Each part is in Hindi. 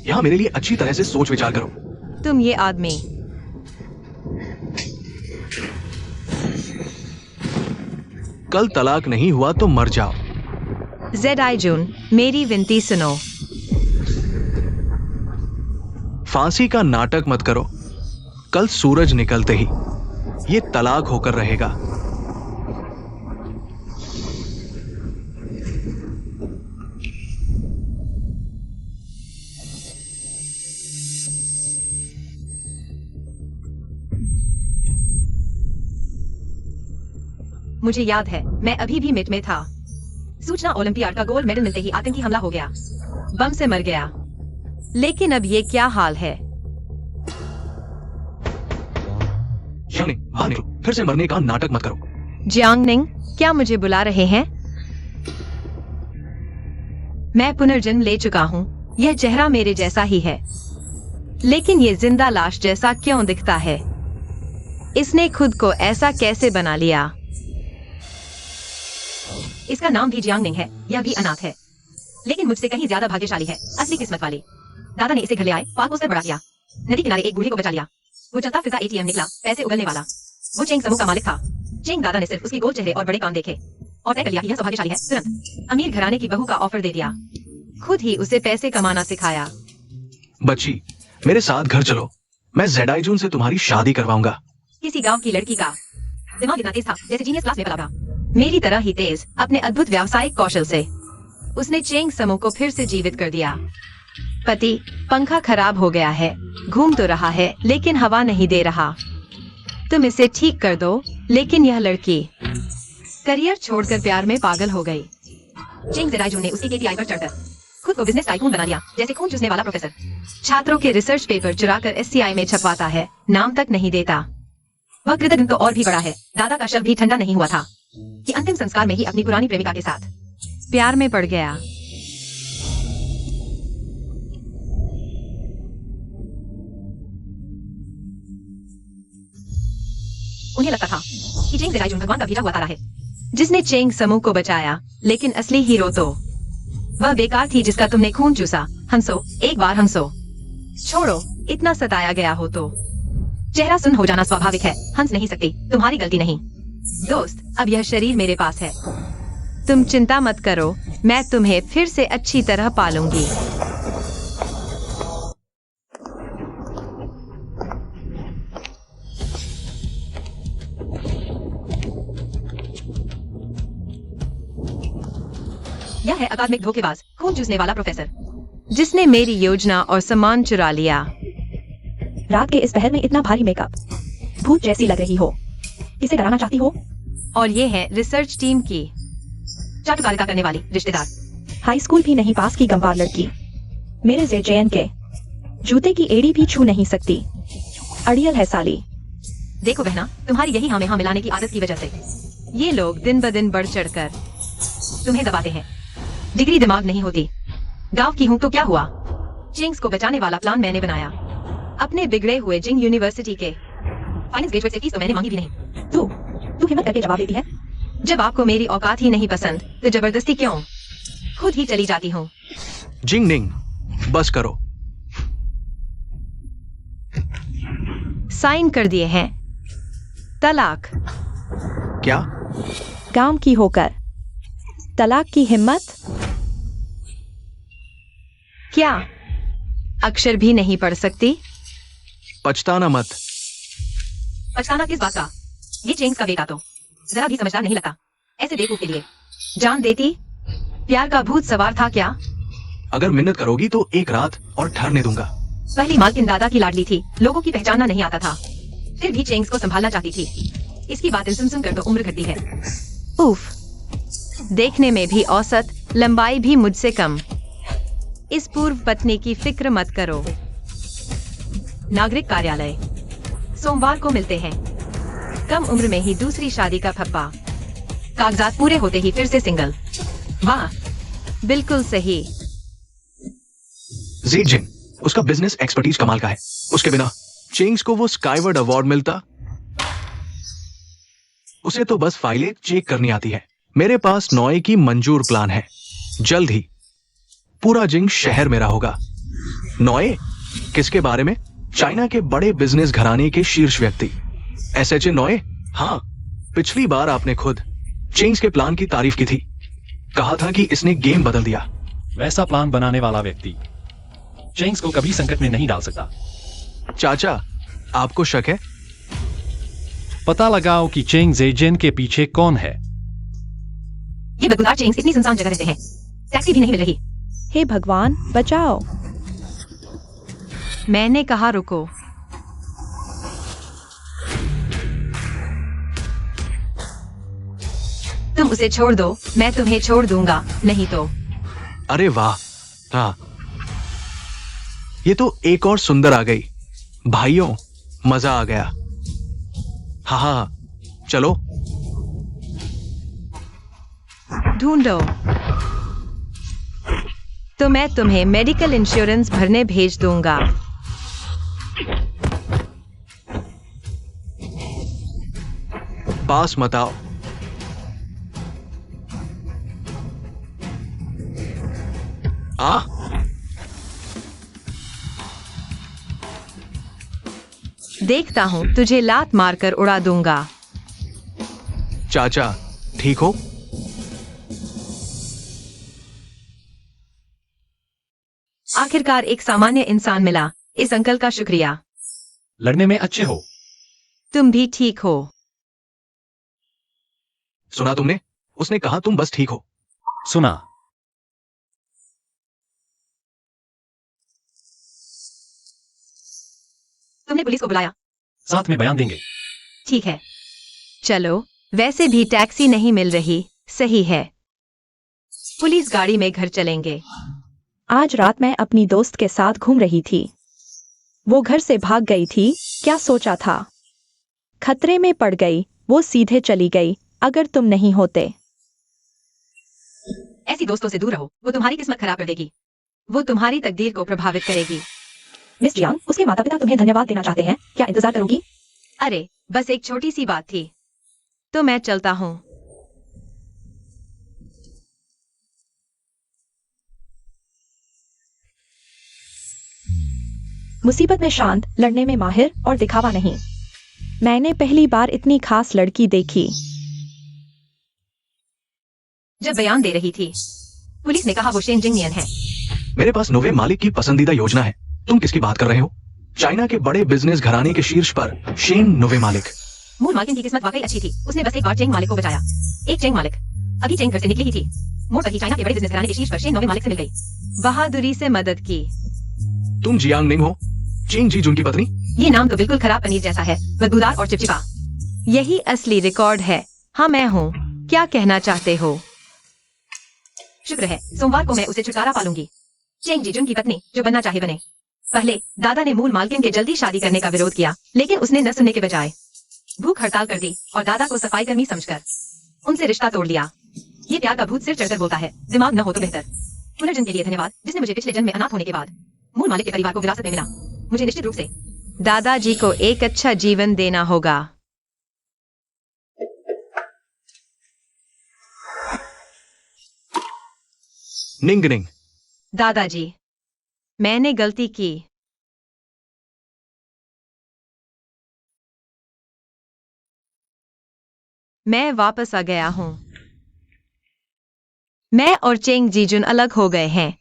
यहाँ मेरे लिए अच्छी तरह से सोच विचार करो। तुम ये आदमी। कल तलाक नहीं हुआ तो मर जाओ। ज़ेडाइजुन, मेरी विनती सुनो। फांसी का नाटक मत करो। कल सूरज निकलते ही ये तलाक होकर रहेगा। मुझे याद है, मैं अभी भी मिट में था। सूचना ओलंपियाड का गोल्ड मेडल मिलते ही आतंकी हमला हो गया, बम से मर गया। लेकिन अब ये क्या हाल है? फिर से मरने का नाटक मत करो। जियांगनिंग, क्या मुझे बुला रहे हैं? मैं पुनर्जन्म ले चुका हूँ। यह चेहरा मेरे जैसा ही है, लेकिन ये जिंदा लाश जैसा क्यों दिखता है? इसने खुद को ऐसा कैसे बना लिया? इसका नाम भी जियांगनिंग है। यह भी अनाथ है, लेकिन मुझसे कहीं ज्यादा भाग्यशाली है। असली किस्मत वाली। दादा ने इसे घर ले आए, पाल पोसकर बड़ा किया, नदी किनारे एक बूढ़े को बचा लिया। वो चलता फिरता एटीएम निकला, पैसे उगलने वाला। वो चेंग समूह का मालिक था। चेंग दादा ने सिर्फ उसके गोल चेहरे और बड़े कान देखे और तय कर लिया कि यह सौभाग्यशाली है। तुरंत अमीर घराने की बहू का ऑफर दे दिया। खुद ही उसे पैसे कमाना सिखाया। बच्ची, मेरे साथ घर चलो। मैं ज़ेडाइजुन से तुम्हारी शादी करवाऊंगा। किसी गांव की लड़की का दिमाग इतना तेज था जैसे जीनियस क्लास में पला था। मेरी तरह ही तेज, अपने अद्भुत व्यावसायिक कौशल से उसने चेंग समूह को फिर से जीवित कर दिया। पति, पंखा खराब हो गया है, घूम तो रहा है लेकिन हवा नहीं दे रहा। तुम इसे ठीक कर दो। लेकिन यह लड़की करियर छोड़कर प्यार में पागल हो गई। चेंग ज़ेडाइजुन ने उसकी केटीआई पर चढ़कर खुद को बिजनेस टाइकून बना लिया, जैसे खून चूसने वाला प्रोफेसर। छात्रों के रिसर्च पेपर चुराकर एससीआई में छपवाता है, नाम तक नहीं देता। वह कृतज्ञ तो और भी बड़ा है। दादा का शव भी ठंडा नहीं हुआ था कि अंतिम संस्कार में ही अपनी पुरानी प्रेमिका के साथ प्यार में पड़ गया। उन्हें लगता था कि चेंग ज़ेडाइजुन भगवान का भेजा हुआ तारा है, जिसने चेंग समूह को बचाया। लेकिन असली हीरो तो वह बेकार थी जिसका तुमने खून चूसा। हंसो, एक बार हंसो। छोड़ो, इतना सताया गया हो तो चेहरा सुन्न हो जाना स्वाभाविक है। हंस नहीं सकती, तुम्हारी गलती नहीं। दोस्त, अब यह शरीर मेरे पास है। तुम चिंता मत करो, मैं तुम्हें फिर से अच्छी तरह पालूंगी। यह है अकादमिक धोखेबाज, खून चूसने वाला प्रोफेसर, जिसने मेरी योजना और सम्मान चुरा लिया। रात के इस पहर में इतना भारी मेकअप, भूत जैसी लग रही हो। इसे डराना चाहती हो? और ये है रिसर्च टीम की चाटुकारिता करने वाली रिश्तेदार। हाई स्कूल भी नहीं पास की गंवार लड़की मेरे ज़ेजैन के जूते की एड़ी भी छू नहीं सकती। अड़ियल है साली। देखो बहना, तुम्हारी यही हाँ में हाँ मिलाने की आदत की वजह से ये लोग दिन ब दिन बढ़ चढ़कर तुम्हें दबाते हैं। डिग्री दिमाग नहीं होती। गांव की हूँ तो क्या हुआ? चिंग्स को बचाने वाला प्लान मैंने बनाया। अपने बिगड़े हुए जिंग यूनिवर्सिटी के फाइनेंस ग्रेजुएट से फीस तो मैंने मांगी भी नहीं। तू हिम्मत करके जवाब देती है? जब आपको मेरी औकात ही नहीं पसंद तो जबरदस्ती क्यों? खुद ही चली जाती हूँ। जिंगनिंग, बस करो। साइन कर दिए हैं। तलाक। क्या? गांव की होकर तलाक की हिम्मत? क्या अक्षर भी नहीं पढ़ सकती? पछताना मत। पछताना किस बात का? ये चेंग्स का बेटा तो जरा भी समझदार नहीं लगता। ऐसे बेवकूफ के लिए जान देती? प्यार का भूत सवार था क्या? अगर मिन्नत करोगी तो एक रात और ठहरने दूंगा। पहली मालकिन दादा की लाडली थी, लोगों की पहचानना नहीं आता था, फिर भी चेंग्स को संभालना चाहती थी। इसकी बातें सुन सुन कर तो उम्र घटती है। उफ, देखने में भी औसत, लंबाई भी मुझसे कम। इस पूर्व पत्नी की फिक्र मत करो। नागरिक कार्यालय, सोमवार को मिलते हैं। कम उम्र में ही दूसरी शादी का फप्पा, कागजात पूरे होते ही फिर से सिंगल। वाह, बिल्कुल सही। ज़ेजिन, उसका बिजनेस एक्सपर्टीज कमाल का है। उसके बिना चेंग्स को वो स्काईवर्ड अवार्ड मिलता। उसे तो बस फाइलें चेक करनी आती है। मेरे पास नॉय की मंजूर प्लान है। जल्द ही पूरा जिंग शहर मेरा होगा। नोए? किसके बारे में? चाइना के बड़े बिजनेस घराने के शीर्ष व्यक्ति SHA नोए। हाँ, पिछली बार आपने खुद चेंग्स के प्लान की तारीफ की थी, कहा था कि इसने गेम बदल दिया। वैसा प्लान बनाने वाला व्यक्ति चेंग्स को कभी संकट में नहीं डाल सकता। चाचा, आपको शक है? पता लगाओ कि चेंग ज़ेजिन के पीछे कौन है। ये बदबूदार चेंग्स इतनी सुनसान जगह रहते हैं, टैक्सी भी नहीं मिल रही। हे भगवान बचाओ। मैंने कहा रुको। तुम उसे छोड़ दो, मैं तुम्हें छोड़ दूंगा, नहीं तो। अरे वाह, हाँ, ये तो एक और सुंदर आ गई। भाइयों, मजा आ गया। हाँ हाँ, चलो। ढूंढो तो मैं तुम्हें मेडिकल इंश्योरेंस भरने भेज दूंगा। पास मत आओ। आ, देखता हूँ तुझे लात मारकर उड़ा दूंगा। चाचा, ठीक हो? आखिरकार एक सामान्य इंसान मिला। इस अंकल का शुक्रिया। लड़ने में अच्छे हो। तुम भी ठीक हो। सुना तुमने? उसने कहा तुम बस ठीक हो। सुना। तुमने पुलिस को बुलाया? साथ में बयान देंगे। ठीक है, चलो। वैसे भी टैक्सी नहीं मिल रही, सही है। पुलिस गाड़ी में घर चलेंगे। आज रात मैं अपनी दोस्त के साथ घूम रही थी। वो घर से भाग गई थी। क्या सोचा था? खतरे में पड़ गई। वो सीधे चली गई। अगर तुम नहीं होते। ऐसी दोस्तों से दूर रहो, वो तुम्हारी किस्मत खराब कर देगी। वो तुम्हारी तकदीर को प्रभावित करेगी। मिस जियांग, उसके माता पिता तुम्हें धन्यवाद देना चाहते हैं। क्या इंतजार करोगी? अरे, बस एक छोटी सी बात थी, तो मैं चलता हूँ। मुसीबत में शांत, लड़ने में माहिर और दिखावा नहीं। मैंने पहली बार इतनी खास लड़की देखी। जब बयान दे रही थी, पुलिस ने कहा वो शेन जिंगनियन है। मेरे पास नोवे मालिक की पसंदीदा योजना है। तुम किसकी बात कर रहे हो? चाइना के बड़े बिजनेस घराने के शीर्ष पर शेन नोवे मालिक। मूल मालकिन की किस्मत वाकई अच्छी थी। उसने बस एक बार चेंग मालिक को बचाया। एक चेंग मालिक। अभी चेंग घर से निकली ही थी, मोड़ पर ही चाइना के बड़े बिजनेस घराने के शीर्ष पर शेन नोवे मालिक से मिल गई। बहादुरी से मदद की। तुम जियांग निंग हो, चेंग जी जुन की पत्नी? ये नाम तो बिल्कुल खराब पनीर जैसा है, बदबूदार और चिपचिपा। यही असली रिकॉर्ड है। हाँ, मैं हूँ। क्या कहना चाहते हो? शुक्र है, सोमवार को मैं उसे छुटकारा पालूंगी। चेंग जी जुन की पत्नी, जो बनना चाहे बने। पहले दादा ने मूल मालकिन के जल्दी शादी करने का विरोध किया, लेकिन उसने न सुनने के बजाय भूख हड़ताल कर दी और दादा को सफाई कर्मी समझकर उनसे रिश्ता तोड़ लिया। ये प्यार का भूत सिर चढ़कर बोलता है, दिमाग न हो तो बेहतर। पुनर्जन्म के लिए धन्यवाद, जिसने मुझे पिछले जन्म में अनाथ होने के बाद मूल मालिक के परिवार को विरासत में मिला। मुझे निश्चित रूप से दादाजी को एक अच्छा जीवन देना होगा। निंग निंग। दादाजी, मैंने गलती की। मैं वापस आ गया हूँ। मैं और चेंग जीजुन अलग हो गए हैं।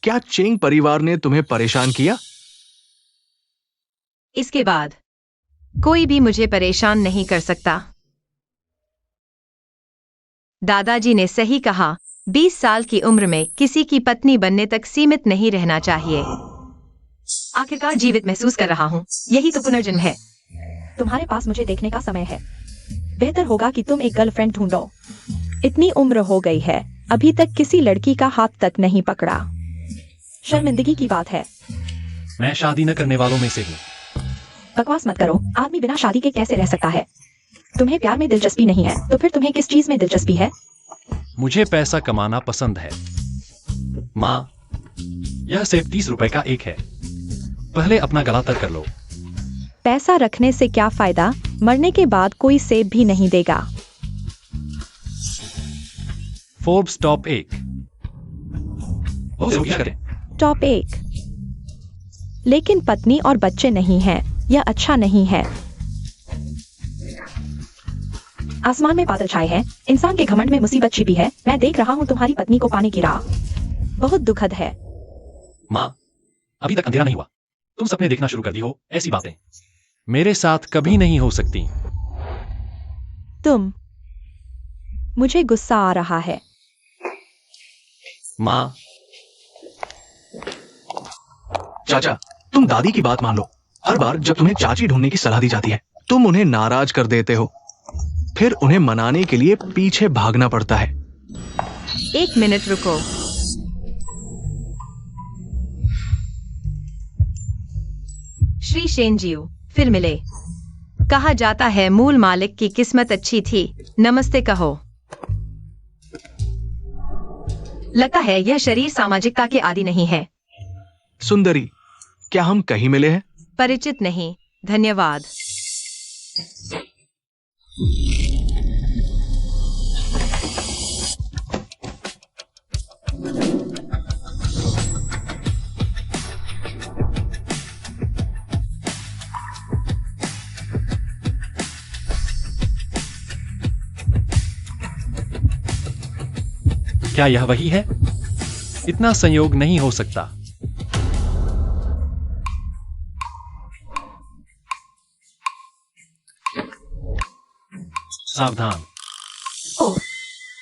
क्या चेंग परिवार ने तुम्हें परेशान किया? इसके बाद कोई भी मुझे परेशान नहीं कर सकता। दादाजी ने सही कहा, 20 साल की उम्र में किसी की पत्नी बनने तक सीमित नहीं रहना चाहिए। आखिरकार जीवित महसूस कर रहा हूँ। यही तो पुनर्जन्म है। तुम्हारे पास मुझे देखने का समय है। बेहतर होगा कि तुम एक गर्लफ्रेंड ढूंढो। इतनी उम्र हो गई है, अभी तक किसी लड़की का हाथ तक नहीं पकड़ा। शर्मिंदगी की बात है। मैं शादी न करने वालों में से हूँ। बकवास मत करो। आदमी बिना शादी के कैसे रह सकता है? तुम्हें प्यार में दिलचस्पी नहीं है, तो फिर तुम्हें किस चीज में दिलचस्पी है? मुझे पैसा कमाना पसंद है। माँ, यह सिर्फ 30 रुपए का एक है। पहले अपना गला तय कर लो। पैसा रखने से क्या फायदा? मरने के बाद कोई सेब भी नहीं देगा। Forbes top 1। क्या करें? टॉप 1। लेकिन पत्नी और बच्चे नहीं हैं, यह अच्छा नहीं है। आसमान में बादल छाए हैं, इंसान के घमंड में मुसीबत छिपी है। मैं देख रहा हूँ तुम्हारी पत्नी को पानी की राह। बहुत दुखद है। माँ, अभी तक अंधेरा नहीं हुआ, तुम सपने देखना शुरू कर दी हो। ऐसी बातें मेरे साथ कभी नहीं हो सकती। तुम, मुझे गुस्सा आ रहा है। माँ, चाचा, तुम दादी की बात मान लो। हर बार जब तुम्हें चाची ढूंढने की सलाह दी जाती है, तुम उन्हें नाराज कर देते हो। फिर उन्हें मनाने के लिए पीछे भागना पड़ता है। 1 मिनट रुको। श्री शेनजियो, फिर मिले। कहा जाता है मूल मालिक की किस्मत अच्छी थी। नमस्ते कहो। लगता है यह शरीर सामाजिकता के आदी नहीं है। सुंदरी, क्या हम कहीं मिले हैं? परिचित नहीं, धन्यवाद। क्या यह वही है? इतना संयोग नहीं हो सकता। सावधान। ओह,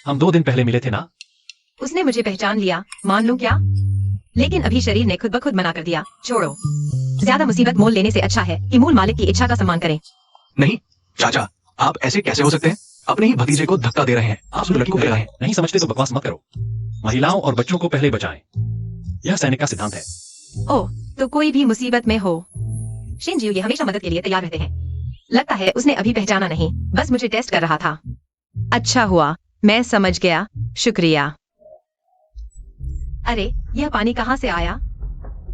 हम 2 दिन पहले मिले थे ना? उसने मुझे पहचान लिया, मान लूं क्या? लेकिन अभी शरीर ने खुद ब खुद मना कर दिया। छोड़ो, ज्यादा मुसीबत मोल लेने से अच्छा है कि मूल मालिक की इच्छा का सम्मान करें। नहीं चाचा, आप ऐसे कैसे हो सकते हैं? अपने ही भतीजे को धक्का दे रहे हैं। आप लड़की को ले रहे हैं। नहीं समझते तो बकवास मत करो। महिलाओं और बच्चों को पहले बचाएं। यह सैनिक का सिद्धांत है। ओह, तो कोई भी मुसीबत में हो, शिनजियो ये हमेशा मदद के लिए तैयार रहते हैं। लगता है उसने अभी पहचाना नहीं, बस मुझे टेस्ट कर रहा था। अच्छा हुआ, मैं समझ गया, शुक्रिया। अरे, यह पानी कहाँ से आया?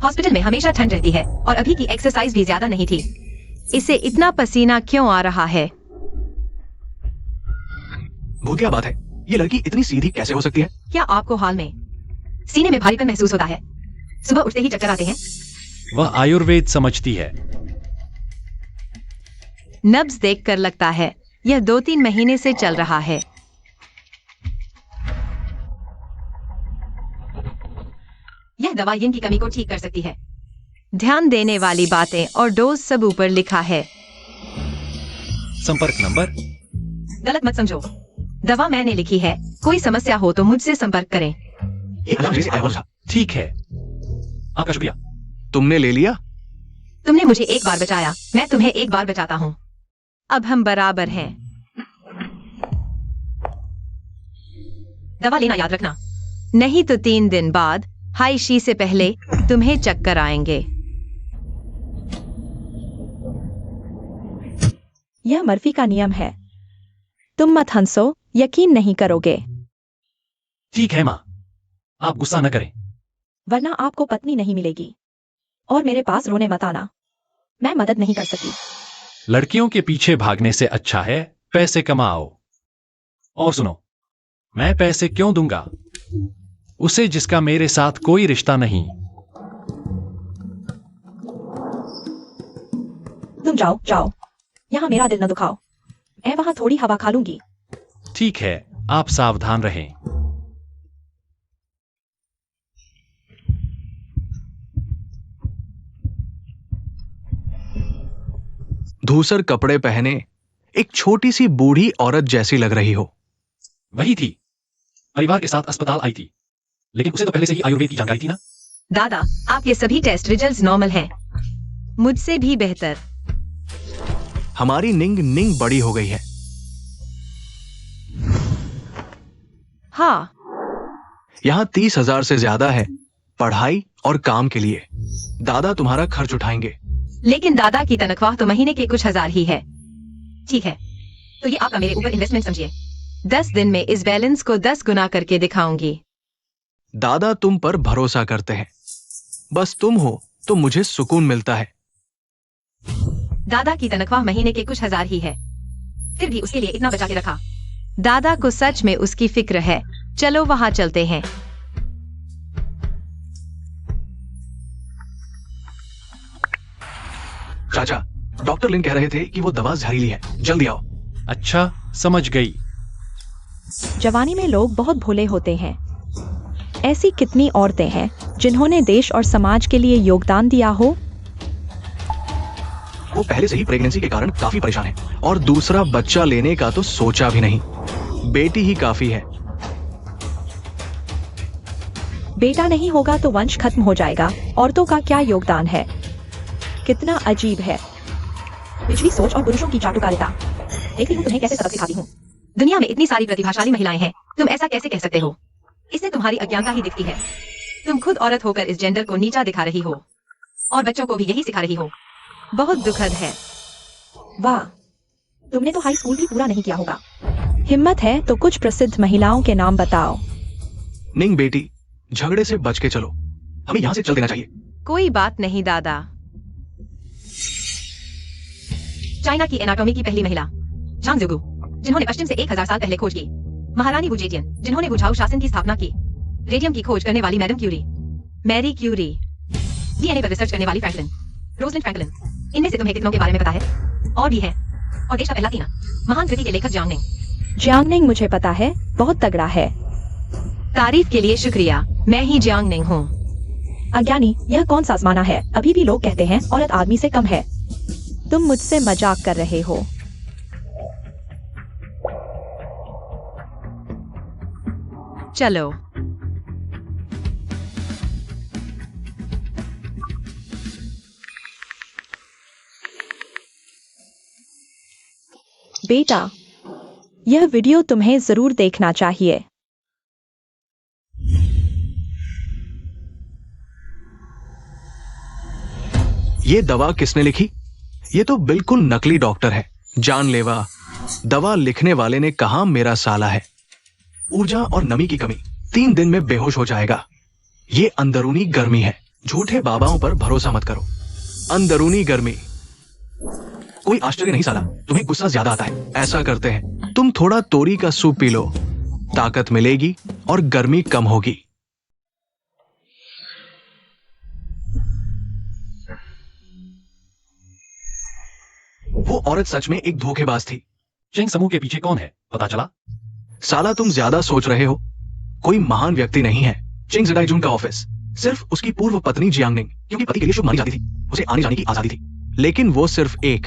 हॉस्पिटल में हमेशा ठंड रहती है और अभी की एक्सरसाइज भी ज्यादा नहीं थी। इसे इतना पसीना क्यों आ रहा है? भूतिया बात है, ये लड़की इतनी सीधी कैसे हो सकती है? क्या आपको हाल में सीने में भारीपन महसूस होता है? सुबह उठते ही चक्कर आते हैं? वह आयुर्वेद समझती है। नब्ज देखकर लगता है यह 2-3 महीने से चल रहा है। यह दवा यंग की कमी को ठीक कर सकती है। ध्यान देने वाली बातें और डोज सब ऊपर लिखा है। संपर्क नंबर। गलत मत समझो, दवा मैंने लिखी है। कोई समस्या हो तो मुझसे संपर्क करें। एक अलग जैसे आवाज था। ठीक है, आपका शुक्रिया। तुमने ले लिया? तुमने मुझे एक बार बचाया, मैं तुम्हें एक बार बचाता हूँ। अब हम बराबर हैं। दवा लेना याद रखना, नहीं तो 3 दिन बाद हाई शी से पहले तुम्हें चक्कर आएंगे। यह मर्फी का नियम है। तुम मत हंसो, यकीन नहीं करोगे। ठीक है माँ, आप गुस्सा न करें। वरना आपको पत्नी नहीं मिलेगी। और मेरे पास रोने मत आना, मैं मदद नहीं कर सकी। लड़कियों के पीछे भागने से अच्छा है पैसे कमाओ। और सुनो, मैं पैसे क्यों दूंगा उसे जिसका मेरे साथ कोई रिश्ता नहीं। तुम जाओ जाओ, यहाँ मेरा दिल न दुखाओ। मैं वहां थोड़ी हवा खा लूंगी। ठीक है, आप सावधान रहें। धूसर कपड़े पहने एक छोटी सी बूढ़ी औरत जैसी लग रही हो। वही थी, परिवार के साथ अस्पताल आई थी, लेकिन उसे तो पहले से ही आयुर्वेद की जानकारी थी ना। दादा, आपके सभी टेस्ट रिजल्ट्स नॉर्मल हैं। मुझसे भी बेहतर। हमारी निंग बड़ी हो गई है। हाँ, यहाँ 30,000 से ज्यादा है पढ़ाई और काम के लिए। दादा तुम्हारा खर्च उठाएंगे। लेकिन दादा की तनख्वाह तो महीने के कुछ हजार ही है। ठीक है, तो ये आपका मेरे ऊपर इन्वेस्टमेंट समझिए। 10 दिन में इस बैलेंस को 10 गुना करके दिखाऊंगी। दादा तुम पर भरोसा करते हैं। बस तुम हो तो मुझे सुकून मिलता है। दादा की तनख्वाह महीने के कुछ हजार ही है, फिर भी उसके लिए इतना बचा के रखा। दादा को सच में उसकी फिक्र है। चलो वहाँ चलते हैं। चाचा, डॉक्टर लिन कह रहे थे कि वो दवा जहरीली है, जल्दी आओ। अच्छा, समझ गई। जवानी में लोग बहुत भोले होते हैं। ऐसी कितनी औरतें हैं जिन्होंने देश और समाज के लिए योगदान दिया हो। वो पहले से ही प्रेगनेंसी के कारण काफी परेशान है और दूसरा बच्चा लेने का तो सोचा भी नहीं। बेटी ही काफी है। बेटा नहीं होगा तो वंश खत्म हो जाएगा। औरतों का क्या योगदान है। कितना अजीब है। पिछली सोच और पुरुषों की चाटुकारिता। देख रही हूँ तुम्हें कैसे सबक सिखाती हूँ। दुनिया में इतनी सारी प्रतिभाशाली महिलाएं हैं, तुम ऐसा कैसे कह सकते हो? इससे तुम्हारी अज्ञानता ही दिखती है। तुम खुद औरत होकर इस जेंडर को नीचा दिखा रही हो और बच्चों को भी यही सिखा रही हो। बहुत दुखद है। वाह, तुमने तो हाई स्कूल भी पूरा नहीं किया होगा। हिम्मत है तो कुछ प्रसिद्ध महिलाओं के नाम बताओ। निंग बेटी, झगड़े से बच के चलो, हमें यहाँ से चल देना चाहिए। कोई बात नहीं दादा। चाइना की एनाटॉमी की पहली महिला झांग जुगु, जिन्होंने पश्चिम से 1000 साल पहले खोज की। महारानी वुजेटियन, जिन्होंने बुझाऊ शासन की स्थापना की। रेडियम की खोज करने वाली madam Curie, Marie Curie, DNA पर रिसर्च करने वाली फ्रैंकलिन, रोजलिंड फ्रैंकलिन। इनमें से तुम्हें कितनों के बारे में पता है? और भी है। और देश का पहला तीना महान कृति के लेखक जियांग निंग। जियांग निंग मुझे पता है, बहुत तगड़ा है। तारीफ के लिए शुक्रिया। मैं ही जियांग निंग हूँ। अज्ञानी, यह कौन सा आजमाना है? अभी भी लोग कहते हैं औरत आदमी से कम है। तुम मुझसे मजाक कर रहे हो। चलो। बेटा, यह वीडियो तुम्हें जरूर देखना चाहिए। ये दवा किसने लिखी? ये तो बिल्कुल नकली डॉक्टर है, जानलेवा। दवा लिखने वाले ने कहा मेरा साला है। ऊर्जा और नमी की कमी, 3 दिन में बेहोश हो जाएगा। ये अंदरूनी गर्मी है। झूठे बाबाओं पर भरोसा मत करो। अंदरूनी गर्मी। कोई आश्चर्य नहीं साला, तुम्हें गुस्सा ज्यादा आता है। ऐसा करते हैं, तुम थोड़ा तोरी का सूप पी लो, ताकत मिलेगी और गर्मी कम होगी। वो औरत सच में एक धोखेबाज थी। चिंग समूह के पीछे कौन है, पता चला? साला तुम ज्यादा सोच रहे हो। कोई महान व्यक्ति नहीं है चिंग ज़ेडाइजुन का ऑफिस। सिर्फ उसकी पूर्व पत्नी जियांग निंग, क्योंकि पति के लिए शुभ मानी जाती थी, उसे आने जाने की आजादी थी। लेकिन वो सिर्फ एक।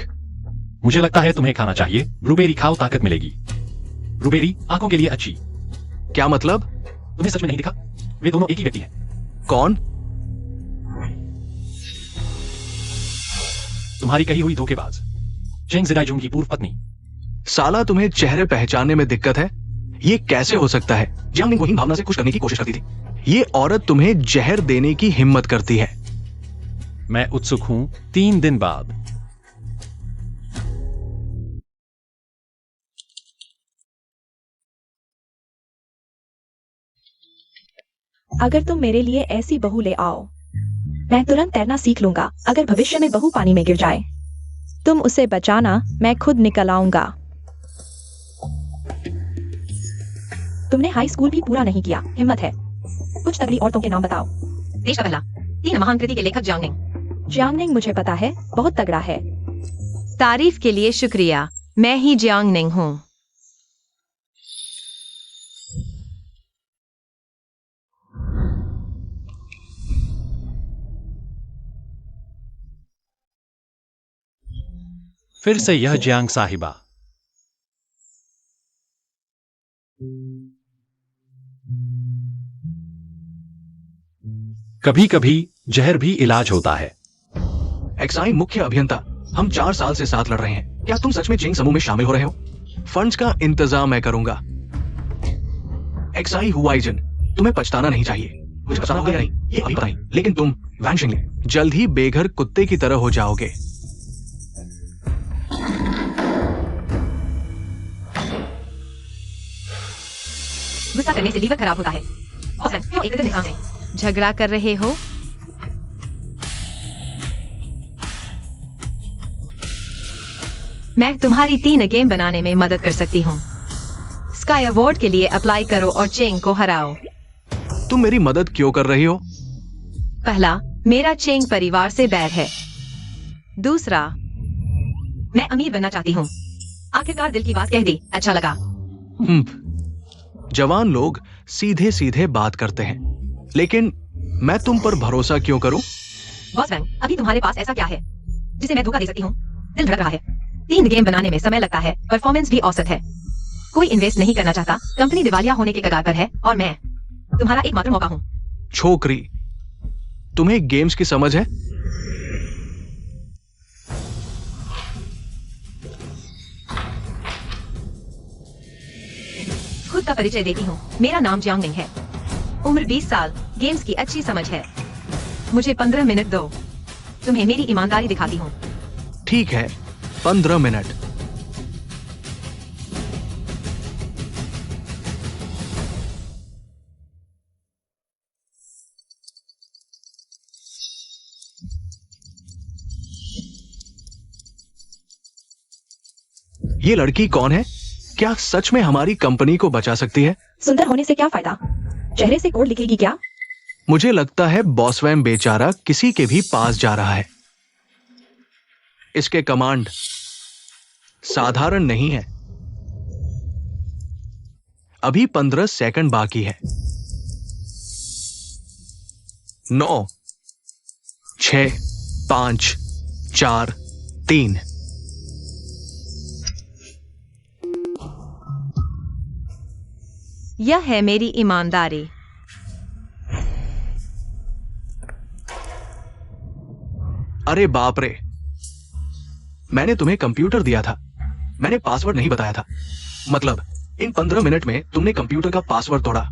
मुझे लगता है तुम्हें खाना चाहिए। ब्लूबेरी खाओ, ताकत मिलेगी। ब्लूबेरी आंखों के लिए अच्छी। क्या मतलब? तुम्हें सच में नहीं दिखा? वे दोनों एक ही व्यक्ति हैं। कौन? तुम्हारी कही हुई धोखेबाज चिंग ज़ेडाइजुन की पूर्व पत्नी। साला तुम्हें चेहरे पहचानने में दिक्कत है? ये कैसे हो सकता है? जियांग निंग वही भावना से खुश करने की कोशिश करती थी। ये औरत तुम्हें जहर देने की हिम्मत करती है। मैं उत्सुक हूं 3 दिन बाद। अगर तुम मेरे लिए ऐसी बहू ले आओ, मैं तुरंत तैरना सीख लूंगा। अगर भविष्य में बहू पानी में गिर जाए, तुम उसे बचाना, मैं खुद निकल आऊंगा। तुमने हाई स्कूल भी पूरा नहीं किया, हिम्मत है। कुछ तगड़ी औरतों के नाम बताओ। देश का पहला तीन महान कृति के लेखक जियांग निंग। जियांग निंग मुझे पता है, बहुत तगड़ा है। तारीफ के लिए शुक्रिया। मैं ही जियांग निंग हूँ। फिर से यह जियांग साहिबा। कभी कभी जहर भी इलाज होता है। एक्साई मुख्य अभियंता, हम 4 साल से साथ लड़ रहे हैं। क्या तुम सच में चिंग समूह में शामिल हो रहे हो? फंड्स का इंतजाम मैं करूंगा। एक्साई हुआइजन, तुम्हें पछताना नहीं चाहिए। मुझे पछताना होगा या नहीं, ये अभी पता नहीं, लेकिन तुम वैंशिंग जल्द ही बेघर कुत्ते की तरह हो जाओगे। गुस्सा करने से लीवर खराब होता है। औसतन क्यों एक दिन दिखाओ है? झगड़ा कर रहे हो? मैं तुम्हारी 3 गेम बनाने में मदद कर सकती हूँ। स्काई अवार्ड के लिए अप्लाई करो और चेंग को हराओ। तुम मेरी मदद क्यों कर रही हो? पहला, मेरा चेंग परिवार से बैर है। दूसरा, मैं अमीर बनना चाहती हूँ। आखिरकार दिल की बात कह दी, अच्छा लगा। जवान लोग सीधे सीधे बात करते हैं, लेकिन मैं तुम पर भरोसा क्यों करूं? बॉस वैंग, अभी तुम्हारे पास ऐसा क्या है जिसे मैं धोखा दे सकती हूँ? दिल धड़क रहा है। 3 गेम बनाने में समय लगता है, परफॉर्मेंस भी औसत है। कोई इन्वेस्ट नहीं करना चाहता, कंपनी दिवालिया होने के कगार पर है और मैं तुम्हारा एकमात्र मौका हूँ। छोकरी, तुम्हें गेम्स की समझ है? खुद का परिचय देती हूँ, मेरा नाम जियांग निंग है। उम्र 20 साल, गेम्स की अच्छी समझ है। मुझे 15 मिनट दो, तुम्हें मेरी ईमानदारी दिखाती हूँ। ठीक है, 15 मिनट। ये लड़की कौन है? क्या सच में हमारी कंपनी को बचा सकती है? सुंदर होने से क्या फायदा? चेहरे से कोड लिखेगी क्या? मुझे लगता है बॉसवैम बेचारा किसी के भी पास जा रहा है। इसके कमांड साधारण नहीं है। अभी 15 सेकंड बाकी है। 9, 6, 5, 4, 3। यह है मेरी ईमानदारी। अरे बाप रे, मैंने तुम्हें कंप्यूटर दिया था, मैंने पासवर्ड नहीं बताया था। मतलब इन 15 मिनट में तुमने कंप्यूटर का पासवर्ड तोड़ा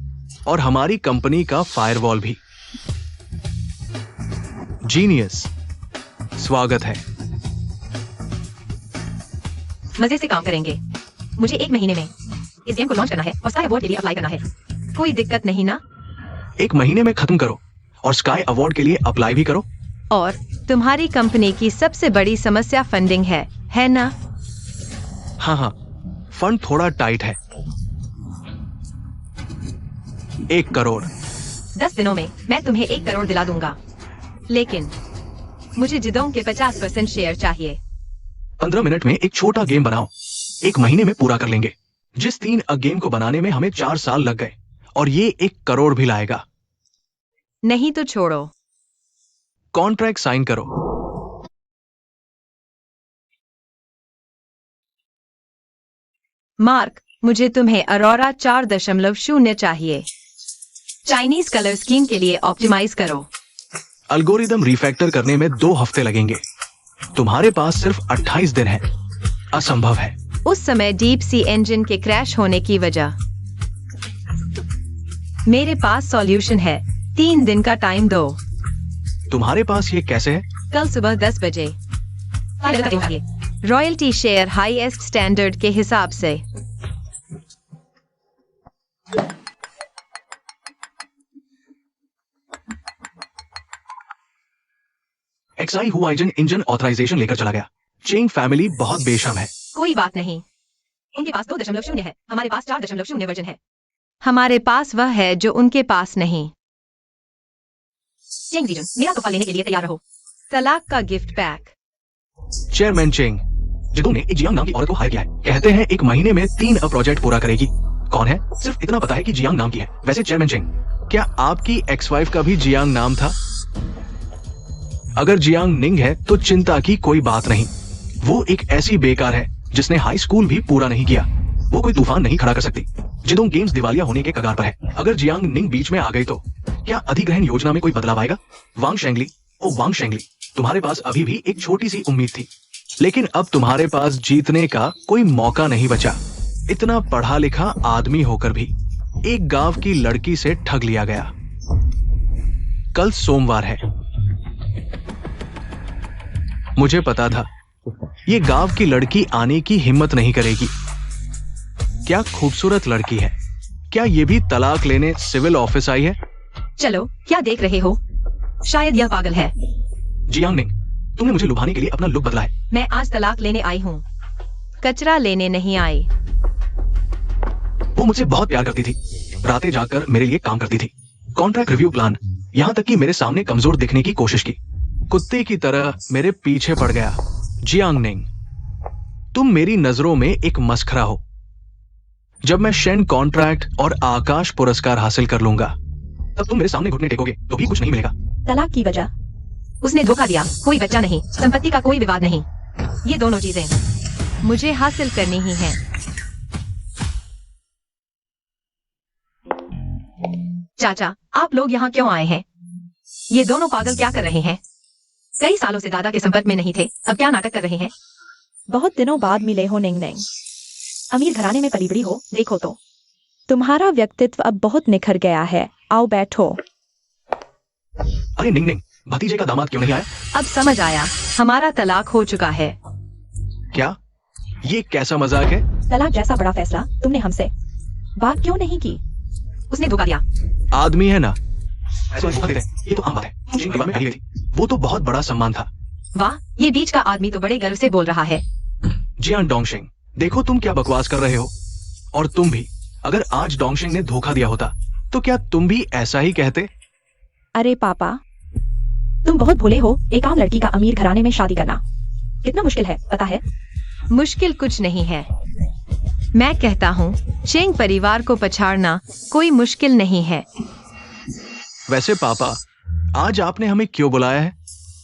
और हमारी कंपनी का फायरवॉल भी। जीनियस, स्वागत है। मजे से काम करेंगे। मुझे 1 महीने में इस गेम को लॉन्च करना है और स्काई अवार्ड के लिए अप्लाई करना है। कोई दिक्कत नहीं ना? 1 महीने में खत्म करो और स्काई अवार्ड के लिए अप्लाई भी करो। और तुम्हारी कंपनी की सबसे बड़ी समस्या फंडिंग है ना? हाँ, फंड थोड़ा टाइट है। 1 करोड़। 10 दिनों में मैं तुम्हें 1 करोड़ दिला दूंगा, लेकिन मुझे जिदोंग के 50% शेयर चाहिए। 15 मिनट में एक छोटा गेम बनाओ, 1 महीने में पूरा कर लेंगे। जिस 3 गेम को बनाने में हमें 4 साल लग गए, और ये 1 करोड़ भी लाएगा। नहीं तो छोड़ो। कॉन्ट्रैक्ट साइन करो। मार्क, मुझे तुम्हें अरोरा 4.0 चाहिए। चाइनीज कलर स्कीम के लिए ऑप्टिमाइज करो। अल्गोरिदम रिफैक्टर करने में 2 हफ्ते लगेंगे। तुम्हारे पास सिर्फ 28 दिन है। असंभव है। उस समय डीप सी इंजन के क्रैश होने की वजह। मेरे पास सॉल्यूशन है। 3 दिन का टाइम दो। तुम्हारे पास ये कैसे है? कल सुबह 10 बजे। रॉयल्टी शेयर हाईएस्ट स्टैंडर्ड के हिसाब से। एक्साई हुआइजन इंजन ऑथराइजेशन लेकर चला गया। चेंग फैमिली बहुत बेशर्म है। कोई बात नहीं, उनके पास 2.0 है, हमारे पास 4.0 वर्जन है। हमारे पास वह है जो उनके पास नहीं। चेंग जीजन, मेरा तोहफा लेने के लिए तैयार रहो। तलाक का गिफ्ट पैक। चेयरमैन चेंग, जिदोंग ने एक जियांग नाम की औरत को हायर किया है। कहते हैं 1 महीने में 3 प्रोजेक्ट पूरा करेगी। कौन है? सिर्फ इतना पता है कि जियांग नाम की है। वैसे चेयरमैन चेंग, क्या आपकी एक्स वाइफ का भी जियांग नाम था? अगर जियांग निंग है तो चिंता की कोई बात नहीं। वो एक ऐसी बेकार है जिसने हाई स्कूल भी पूरा नहीं किया। वो कोई तूफान नहीं खड़ा कर सकती। जिदोंग गेम्स दिवालिया होने के कगार पर है। अगर जियांग निंग बीच में आ गई तो क्या अधिग्रहण योजना में कोई बदलाव आएगा? वांग शेंगली, ओ वांग शेंगली, तुम्हारे पास अभी भी एक छोटी सी उम्मीद थी, लेकिन अब तुम्हारे पास जीतने का कोई मौका नहीं बचा। इतना पढ़ा लिखा आदमी होकर भी एक गांव की लड़की से ठग लिया गया। कल सोमवार है। मुझे पता था ये गांव की लड़की आने की हिम्मत नहीं करेगी। क्या खूबसूरत लड़की है। क्या ये भी तलाक लेने सिविल ऑफिस आई है? चलो, क्या देख रहे हो? शायद यह पागल है। जियांग निंग, तुमने मुझे लुभाने के लिए अपना लुक बदला है। मैं आज तलाक लेने आई हूँ। कचरा लेने नहीं आई। वो मुझसे बहुत प्यार करती थी, रातें जागकर मेरे लिए काम करती थी, कॉन्ट्रैक्ट रिव्यू प्लान, यहां तक कि मेरे सामने कमजोर दिखने की कोशिश की, कुत्ते की तरह मेरे पीछे पड़ गया। जियांग निंग, तुम मेरी नजरों में एक मस्खरा हो। जब मैं शेन कॉन्ट्रैक्ट और आकाश पुरस्कार हासिल कर लूंगा, तब तुम मेरे सामने घुटने टेकोगे तो भी कुछ नहीं मिलेगा। तलाक की वजह? उसने धोखा दिया, कोई बच्चा नहीं, संपत्ति का कोई विवाद नहीं। ये दोनों चीजें मुझे हासिल करनी ही हैं। चाचा, आप लोग यहाँ क्यों आए हैं? ये दोनों पागल क्या कर रहे हैं? कई सालों से दादा के संपर्क में नहीं थे, अब क्या नाटक कर रहे हैं? बहुत दिनों बाद मिले हो निंग निंग। अमीर घराने में पली बड़ी हो, देखो तो तुम्हारा व्यक्तित्व अब बहुत निखर गया है। आओ बैठो। अरे निंग निंग, भतीजे का दामाद क्यों नहीं आया? अब समझ आया, हमारा तलाक हो चुका है। क्या ये कैसा मजाक है? तलाक जैसा बड़ा फैसला तुमने हमसे बात क्यों नहीं की? उसने धोखा दिया। आदमी है ना, ऐसा धोखा देते हैं, ये तो आम बात है। जिन परिवार में पली गई थी, वो तो बहुत बड़ा सम्मान था। वाह, ये बीच का आदमी तो बड़े गर्व से बोल रहा है। जियान डोंगशिंग, देखो तुम क्या बकवास कर रहे हो। और तुम भी, अगर आज डोंगशिंग ने धोखा दिया होता तो क्या तुम भी ऐसा ही कहते? अरे पापा, तुम बहुत भोले हो। एक आम लड़की का अमीर घराने में शादी करना कितना मुश्किल है, पता है? मुश्किल कुछ नहीं है। मैं कहता हूँ, चेंग परिवार को पछाड़ना कोई मुश्किल नहीं है। वैसे पापा, आज आपने हमें क्यों बुलाया है?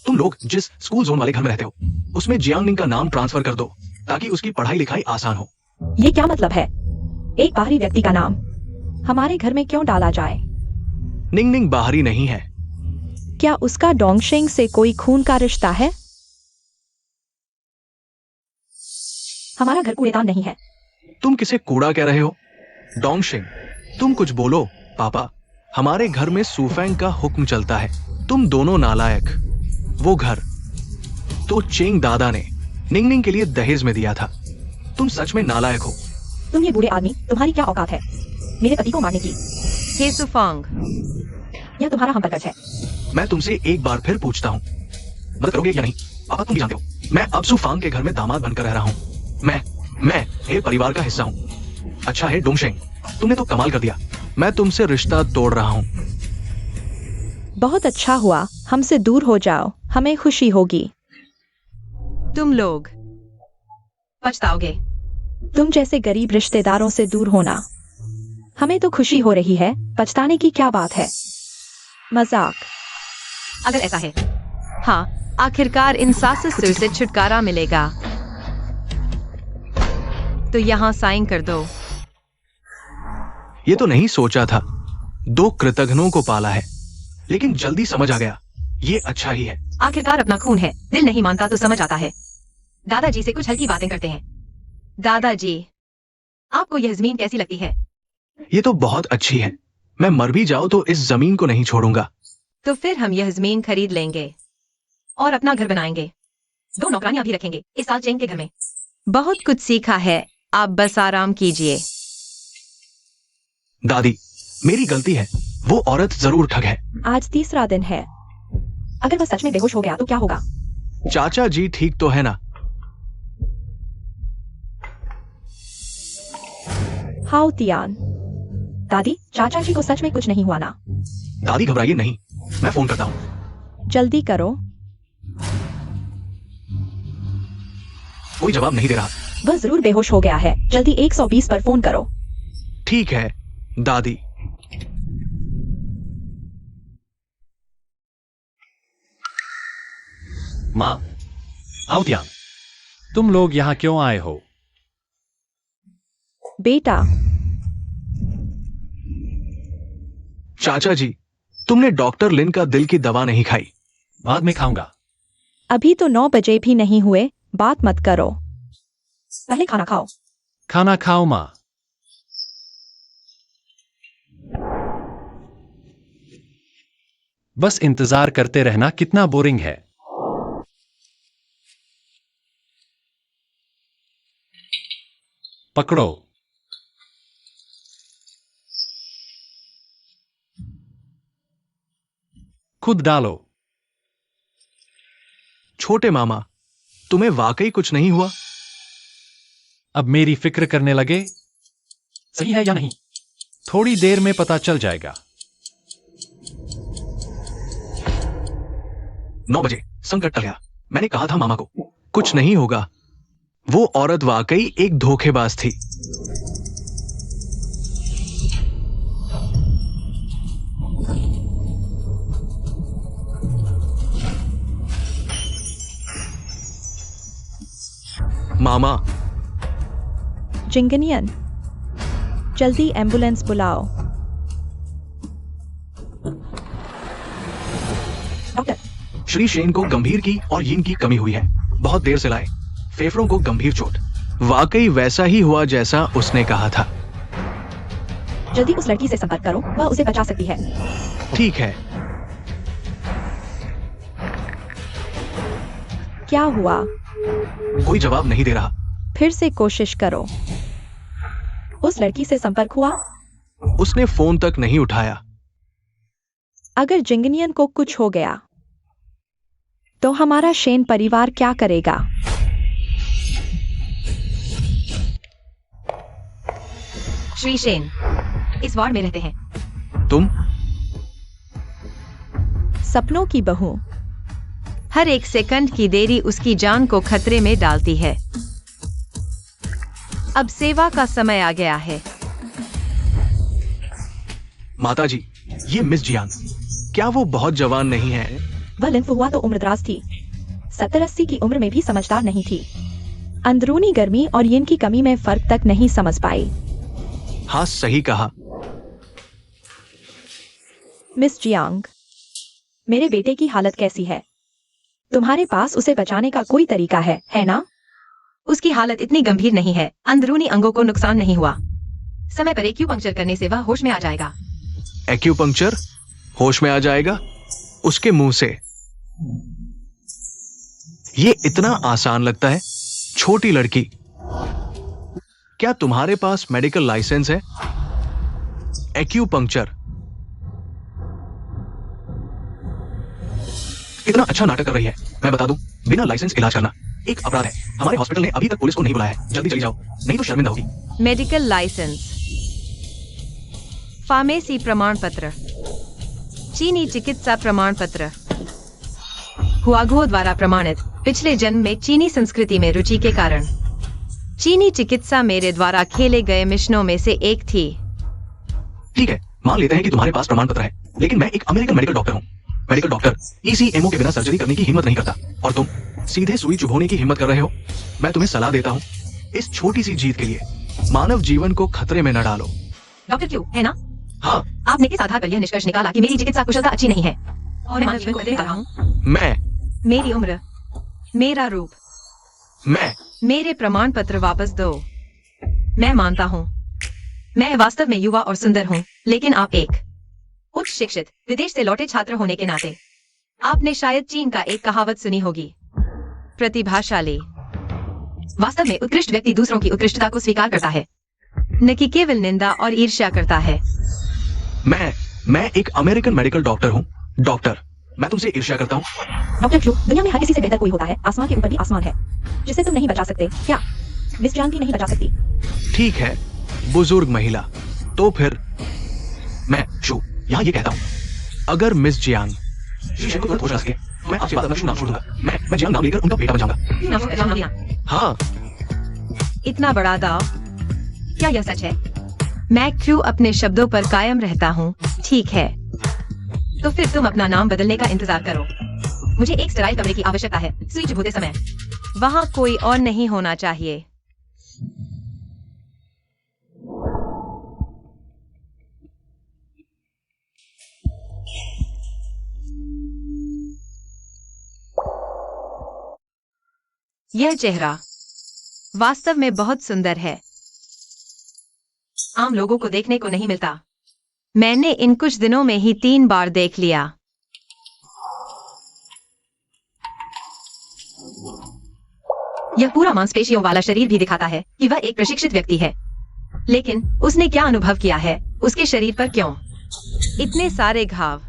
तुम लोग जिस स्कूल जोन वाले घर में रहते हो, उसमें जियांग निंग का नाम ट्रांसफर कर दो ताकि उसकी पढ़ाई लिखाई आसान हो। ये क्या मतलब है? एक बाहरी व्यक्ति का नाम हमारे घर में क्यों डाला जाए? निंग निंग बाहरी नहीं है। क्या उसका डोंगशिंग से कोई खून का रिश्ता है? हमारा घर कूड़ेदान नहीं है। तुम किसे कूड़ा कह रहे हो? डोंगशिंग, तुम कुछ बोलो। पापा, हमारे घर में सूफेंग का हुक्म चलता है। तुम दोनों नालायक। वो घर तो चेंग दादा ने निंग निंग के लिए दहेज में दिया था। तुम सच में नालायक हो। तुम ये बूढ़े आदमी, तुम्हारी क्या औकात है मेरे पति को मारने की? हे सुफांग, यह तुम्हारा हम पर है। मैं तुमसे एक बार फिर पूछता हूँ, मदद करोगे या नहीं? पापा, तुम भी जानते हो, मैं अब सुफांग के घर में दामाद बनकर रह रहा हूँ। मैं हे परिवार का हिस्सा हूँ। अच्छा है डोंगशिंग, तुमने तो कमाल कर दिया। मैं तुमसे रिश्ता तोड़ रहा हूँ। बहुत अच्छा हुआ, हमसे दूर हो जाओ, हमें खुशी होगी। तुम लोग पछताओगे। तुम जैसे गरीब रिश्तेदारों से दूर होना हमें तो खुशी हो रही है, पछताने की क्या बात है? मजाक। अगर ऐसा है, हाँ, आखिरकार इन सासुर से छुटकारा मिलेगा। तो यहाँ साइन कर दो। ये तो नहीं सोचा था। दो कृतघ्नों को पाला है, लेकिन जल्दी समझ आ गया, ये अच्छा ही है। आखिरकार अपना खून है, दिल नहीं मानता तो समझ आता है। दादाजी से कुछ हल्की बातें करते हैं। दादाजी, आपको यह जमीन कैसी लगती है? ये तो बहुत अच्छी है। मैं मर भी जाऊं तो इस जमीन को नहीं छोड़ूंगा। तो फिर हम यह जमीन खरीद लेंगे और अपना घर बनाएंगे। 2 नौकरानियां भी रखेंगे इस साल चेंग के घर में। बहुत कुछ सीखा है, आप बस आराम कीजिए। दादी, मेरी गलती है, वो औरत जरूर ठग है। आज तीसरा दिन है, अगर वह सच में बेहोश हो गया तो क्या होगा? चाचा जी ठीक तो है ना? How Tian. दादी, चाचा जी को सच में कुछ नहीं हुआ ना? दादी घबराइए नहीं, मैं फोन करता हूँ। जल्दी करो। कोई जवाब नहीं दे रहा। वह जरूर बेहोश हो गया है, जल्दी 120 पर फोन करो। ठीक है दादी। माँ, आओ ध्यान। तुम लोग यहाँ क्यों आए हो? बेटा, चाचा जी, तुमने डॉक्टर लिन का दिल की दवा नहीं खाई। बाद में खाऊंगा। अभी तो 9 बजे भी नहीं हुए, बात मत करो, पहले खाना खाओ। खाना खाओ माँ। बस इंतजार करते रहना कितना बोरिंग है। पकड़ो। खुद डालो। छोटे मामा, तुम्हें वाकई कुछ नहीं हुआ? अब मेरी फिक्र करने लगे? सही है या नहीं? थोड़ी देर में पता चल जाएगा। 9 बजे संकट टल गया। मैंने कहा था मामा को कुछ नहीं होगा। वो औरत वाकई एक धोखेबाज थी। मामा, जिंगनियन, जल्दी एम्बुलेंस बुलाओ। डॉक्टर, श्री शेन को गंभीर की और यीन की कमी हुई है। बहुत देर से लाए। फेफड़ों को गंभीर चोट। वाकई वैसा ही हुआ जैसा उसने कहा था। जल्दी उस लड़की से संपर्क करो, वह उसे बचा सकती है। ठीक है। क्या हुआ? कोई जवाब नहीं दे रहा। फिर से कोशिश करो। उस लड़की से संपर्क हुआ? उसने फोन तक नहीं उठाया। अगर जिंगनियन को कुछ हो गया तो हमारा शेन परिवार क्या करेगा? श्री शेन इस वार्ड में रहते हैं। तुम? सपनों की बहू। हर एक सेकंड की देरी उसकी जान को खतरे में डालती है। अब सेवा का समय आ गया है। माताजी, ये मिस जियांग, क्या वो बहुत जवान नहीं है? वह लिंफ हुआ तो उम्रदराज थी। 70-80 की उम्र में भी समझदार नहीं थी। अंदरूनी गर्मी और यीन की कमी में फर्क तक नहीं समझ पाई। हाँ, सही कहा। मिस जियांग, मेरे बेटे की हालत कैसी है? तुम्हारे पास उसे बचाने का कोई तरीका है ना? उसकी हालत इतनी गंभीर नहीं है। अंदरूनी अंगों को नुकसान नहीं हुआ। समय पर एक्यूपंक्चर करने से वह होश में आ जाएगा। एक्यूपंक्चर? होश में आ जाएगा? उसके मुंह से? ये इतना आसान लगता है? छोटी लड़की। क्या तुम्हारे पास मेडिकल लाइसेंस है? एक्यूपंक्चर? कितना अच्छा नाटक कर रही है। मैं बता दूं, बिना लाइसेंस इलाज करना एक अपराध है। हमारे हॉस्पिटल ने अभी तक पुलिस को नहीं बुलाया है। जल्दी चली जाओ, नहीं तो शर्मिंदा होगी। मेडिकल लाइसेंस, फार्मेसी प्रमाण पत्र, चीनी चिकित्सा प्रमाण पत्र, हुआगुओ द्वारा प्रमाणित। पिछले जन्म में चीनी संस्कृति में रुचि के कारण चीनी चिकित्सा मेरे द्वारा खेले गए मिशनों में से एक थी। ठीक है, मान लेते हैं कि तुम्हारे पास प्रमाण पत्र है, लेकिन मैं एक अमेरिकन मेडिकल डॉक्टर हूँ। मेडिकल डॉक्टर ECMO के बिना सर्जरी करने की हिम्मत नहीं करता, और तुम सीधे सुई चुभोने की हिम्मत कर रहे हो। मैं तुम्हें सलाह देता हूँ, इस छोटी सी जीत के लिए मानव जीवन को खतरे में न डालो। डॉक्टर क्यों, है ना? हाँ। आपने किस आधार पर यह निष्कर्ष निकाला कि मेरी चिकित्सा कुशलता अच्छी नहीं है और मैं मानव जीवन को खतरे में डाल रहा हूँ? मेरी उम्र, मेरा रूप, मेरे प्रमाण पत्र वापस दो। मैं मानता हूँ मैं वास्तव में युवा और सुंदर हूँ, लेकिन आप एक उच्च शिक्षित विदेश से लौटे छात्र होने के नाते आपने शायद चीन का एक कहावत सुनी होगी, प्रतिभाशाली। वास्तव में उत्कृष्ट व्यक्ति दूसरों की उत्कृष्टता को स्वीकार करता है, न कि केवल निंदा और ईर्ष्या करता है। मैं एक अमेरिकन मेडिकल डॉक्टर हूँ। डॉक्टर, मैं तुमसे ईर्ष्या करता हूँ? डॉक्टर क्यू, दुनिया में हर किसी से बेहतर कोई होता है। आसमान के ऊपर भी आसमान है जिसे तुम नहीं बचा सकते। क्या मिस जियांग भी नहीं बचा सकती? ठीक है, बुजुर्ग महिला। तो फिर मैं शू यहाँ ये कहता हूँ, अगर मिस जियांग शीशे को तुरंत होश आ सके, मैं आपसे बात करना शुरू नाम छोड़ दूंगा। मैं जियांग नाम लेकर उनका बेटा बन जाऊंगा। हाँ। इतना बड़ा दाव, क्या यह सच है? मैं क्यों अपने शब्दों पर कायम रहता हूँ। ठीक है, तो फिर तुम अपना नाम बदलने का इंतजार करो। मुझे एक स्टेराइल कमरे की आवश्यकता है। सुई चुभोते समय वहाँ कोई और नहीं होना चाहिए। यह चेहरा वास्तव में बहुत सुंदर है। आम लोगों को देखने को नहीं मिलता। मैंने इन कुछ दिनों में ही 3 बार देख लिया। यह पूरा मांसपेशियों वाला शरीर भी दिखाता है कि वह एक प्रशिक्षित व्यक्ति है, लेकिन उसने क्या अनुभव किया है? उसके शरीर पर क्यों इतने सारे घाव?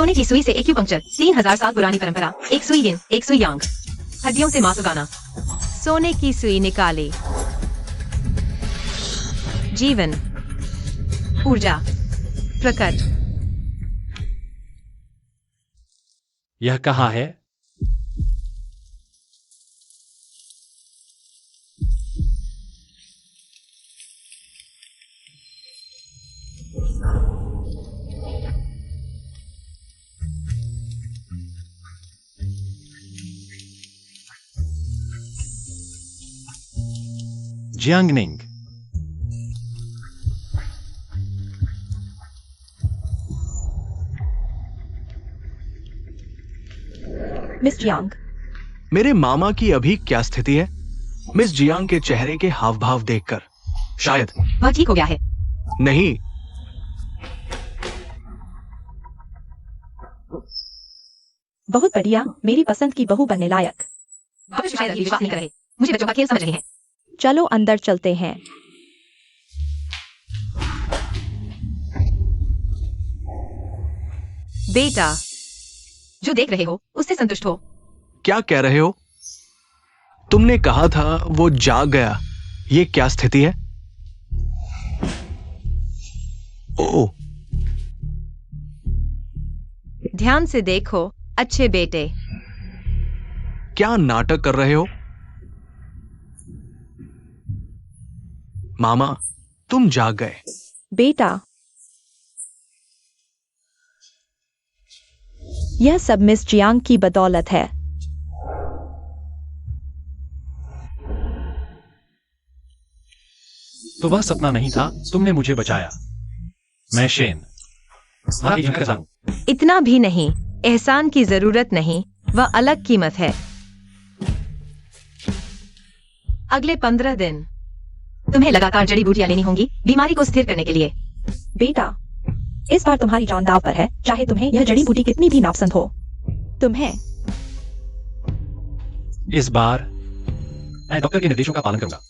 सोने की सुई से एक्यूपंक्चर 3000 साल पुरानी परंपरा। एक सुई यिन, एक सुई यांग। हड्डियों से मांस उगाना। सोने की सुई निकाली। जीवन, ऊर्जा, प्रकट। यह कहाँ है? जियांगनिंग। मिस जियांग, मेरे मामा की अभी क्या स्थिति है? मिस जियांग के चेहरे के हाव भाव देखकर शायद वह ठीक हो गया है। नहीं। बहुत बढ़िया, मेरी पसंद की बहू बनने लायक। भविष्य शायद अभी विश्वास नहीं कर रहे। मुझे बच्चों का खेल समझ रहे हैं। चलो अंदर चलते हैं। बेटा, जो देख रहे हो उससे संतुष्ट हो। क्या कह रहे हो? तुमने कहा था वो जाग गया। ये क्या स्थिति है? ओह, ध्यान से देखो अच्छे बेटे। क्या नाटक कर रहे हो? मामा, तुम जाग गए। बेटा, यह सब मिस जियांग की बदौलत है। तो वह सपना नहीं था, तुमने मुझे बचाया। मैं शेन। तुम्हारी झंकार जानूं। इतना भी नहीं, एहसान की जरूरत नहीं, वह अलग कीमत है। अगले 15 दिन तुम्हें लगातार जड़ी बूटियां लेनी होंगी बीमारी को स्थिर करने के लिए। बेटा, इस बार तुम्हारी जान दांव पर है, चाहे तुम्हें यह जड़ी बूटी कितनी भी नापसंद हो। तुम्हें इस बार मैं डॉक्टर के निर्देशों का पालन करूंगा।